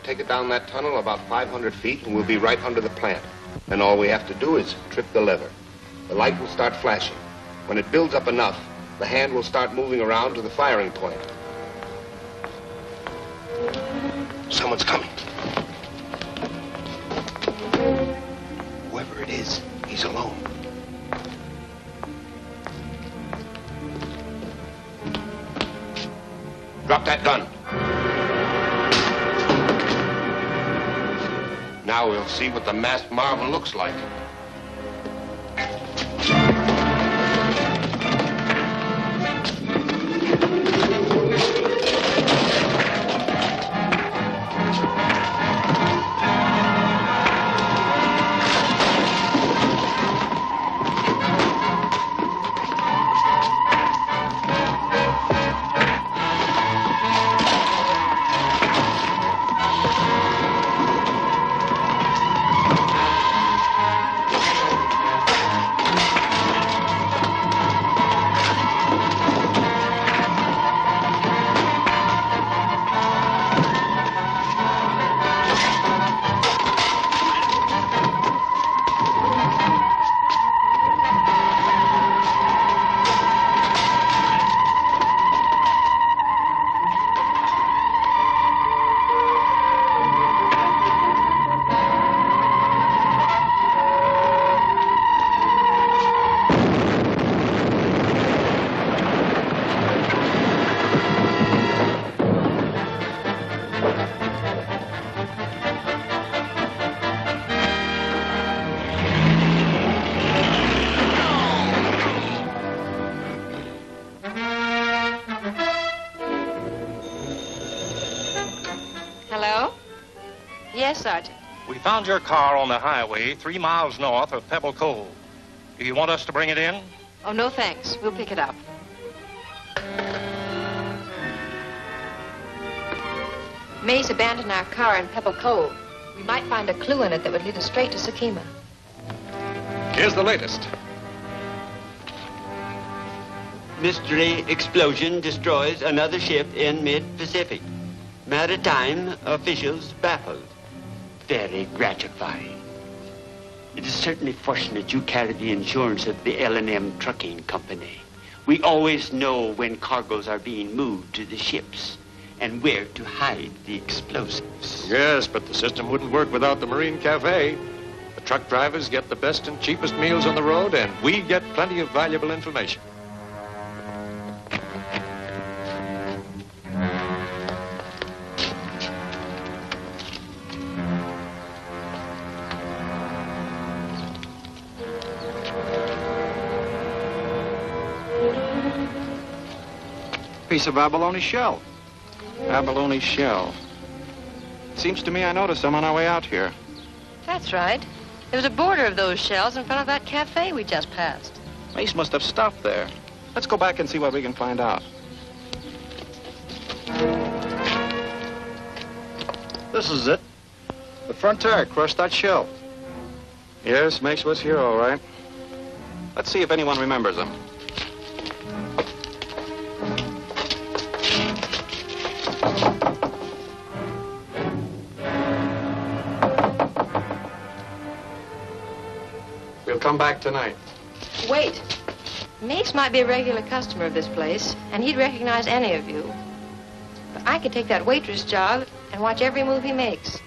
Take it down that tunnel about 500 feet, and we'll be right under the plant. Then all we have to do is trip the lever. The light will start flashing. When it builds up enough, the hand will start moving around to the firing point. Someone's coming. Whoever it is, he's alone. Drop that gun. Now we'll see what the masked marvel looks like. Yes, Sergeant. We found your car on the highway 3 miles north of Pebble Cove. Do you want us to bring it in? Oh, no thanks. We'll pick it up. Mace abandoned our car in Pebble Cove. We might find a clue in it that would lead us straight to Sakima. Here's the latest. Mystery explosion destroys another ship in mid-Pacific. Maritime officials baffled. Very gratifying. It is certainly fortunate you carry the insurance of the L&M Trucking Company. We always know when cargoes are being moved to the ships and where to hide the explosives. Yes, but the system wouldn't work without the Marine Cafe. The truck drivers get the best and cheapest meals on the road, and we get plenty of valuable information. Piece of abalone shell. Abalone shell. Seems to me I noticed some on our way out here. That's right. There was a border of those shells in front of that cafe we just passed. Mace must have stopped there. Let's go back and see what we can find out. This is it. The front tire crushed that shell. Yes, Mace was here, all right. Let's see if anyone remembers him. We'll come back tonight. Wait. Mace might be a regular customer of this place, and he'd recognize any of you. But I could take that waitress job and watch every move he makes.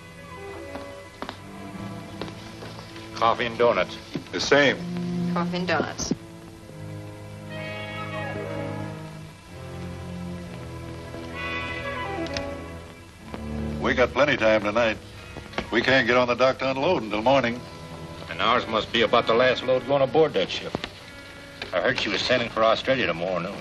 Coffee and donuts. The same. Coffee and donuts. We got plenty of time tonight. We can't get on the dock to unload until morning. And ours must be about the last load going aboard that ship. I heard she was sailing for Australia tomorrow noon.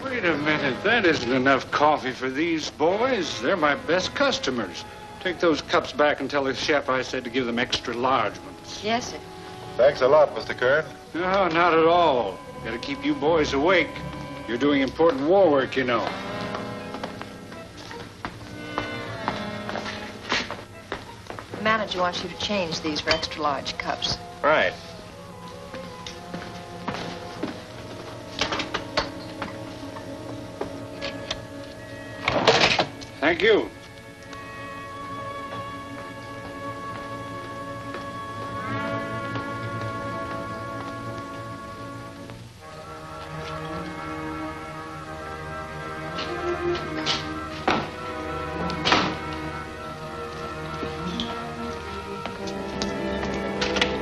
Wait a minute. That isn't enough coffee for these boys. They're my best customers. Take those cups back and tell the chef I said to give them extra large ones. Yes, sir. Thanks a lot, Mr. Kern. No, not at all. Got to keep you boys awake. You're doing important war work, you know. The manager wants you to change these for extra large cups. Right. Thank you.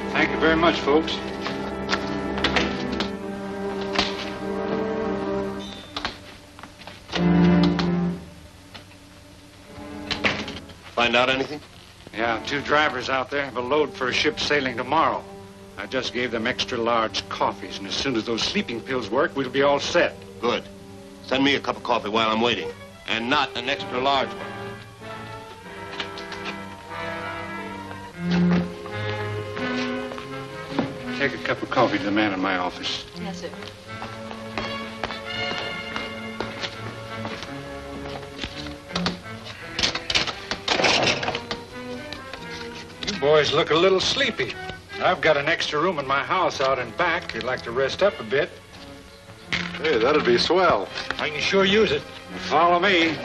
Thank you very much, folks. Find out anything? Yeah, 2 drivers out there have a load for a ship sailing tomorrow. I just gave them extra large coffees, and as soon as those sleeping pills work, we'll be all set. Good. Send me a cup of coffee while I'm waiting. And not an extra large one. Take a cup of coffee to the man in my office. Yes, sir. You boys look a little sleepy. I've got an extra room in my house out in back. If you'd like to rest up a bit. Hey, that'd be swell. I can sure use it. Follow me.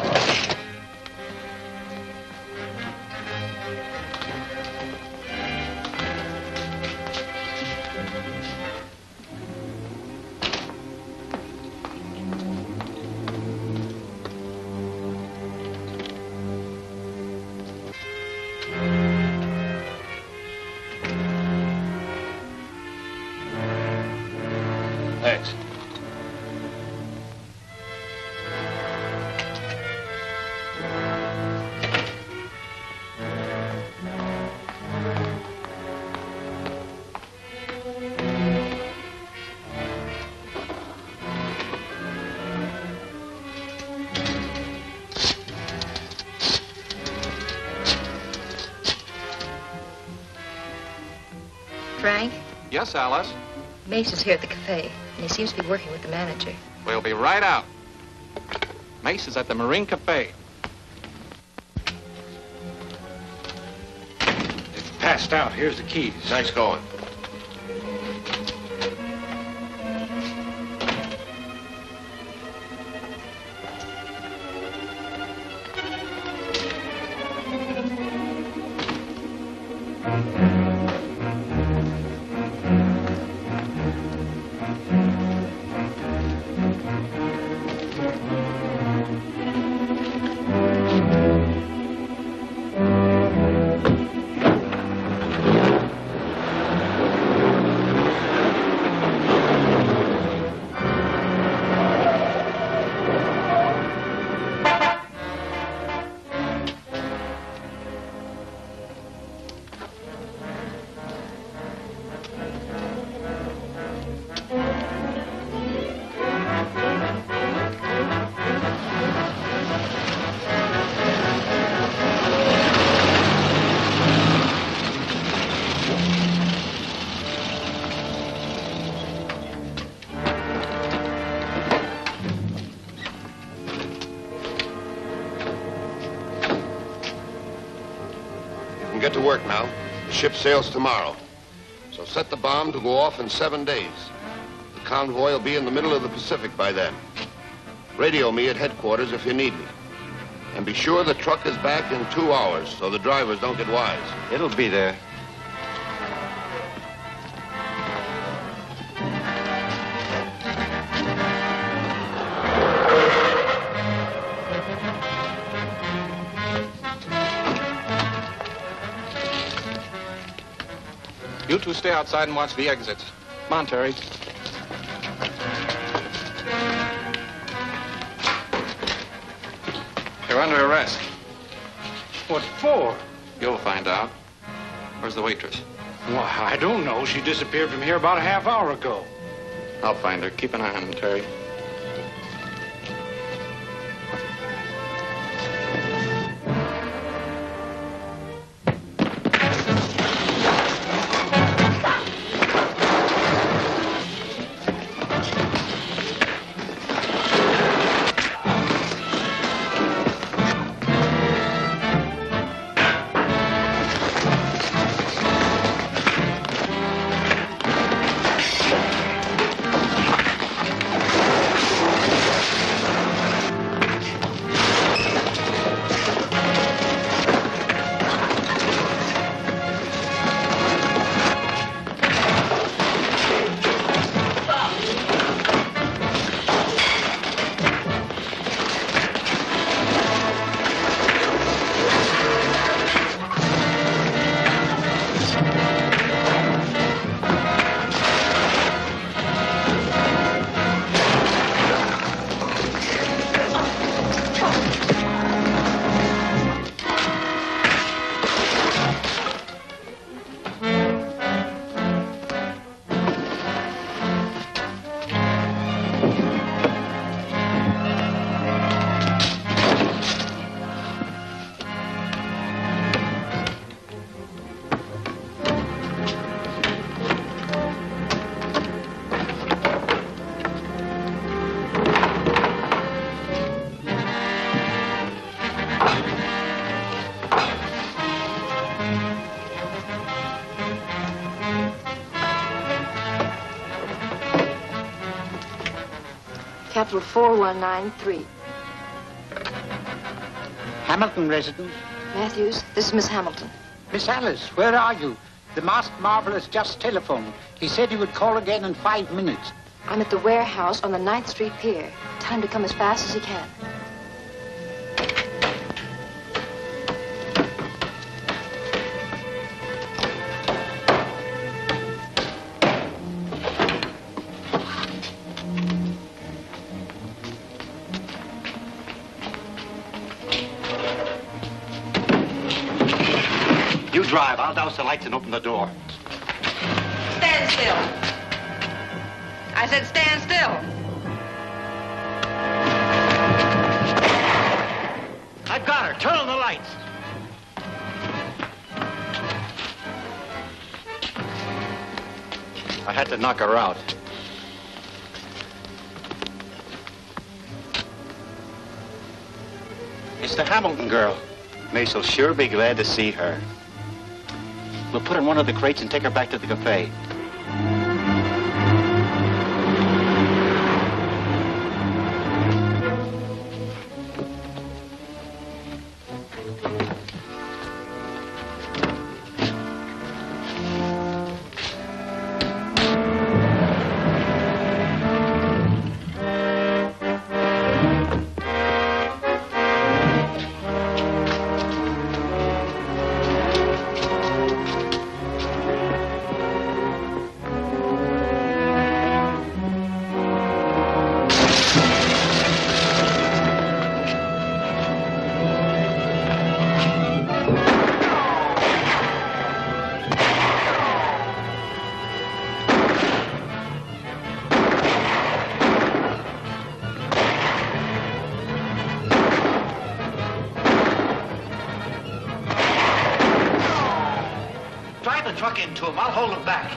Thanks. Frank, Yes, Alice? Mace is here at the cafe, and he seems to be working with the manager. We'll be right out. Mace is at the Marine Cafe. It's passed out. Here's the keys. Nice going. Get to work now. The ship sails tomorrow. So set the bomb to go off in 7 days. The convoy will be in the middle of the Pacific by then. Radio me at headquarters if you need me. And be sure the truck is back in 2 hours so the drivers don't get wise. It'll be there. You two stay outside and watch the exits. Come on, Terry. You're under arrest. What for? You'll find out. Where's the waitress? Well, I don't know. She disappeared from here about a half hour ago. I'll find her. Keep an eye on him, Terry. Capital 4193. Hamilton residence? Matthews, this is Miss Hamilton. Miss Alice, where are you? The masked marvel has just telephoned. He said he would call again in 5 minutes. I'm at the warehouse on the 9th Street Pier. Tell him to come as fast as he can. You drive. I'll douse the lights and open the door. Stand still. I said stand still. I've got her. Turn on the lights. I had to knock her out. It's the Hamilton girl. Mace will sure be glad to see her. We'll put her in one of the crates and take her back to the cafe. Drive the truck into him. I'll hold him back.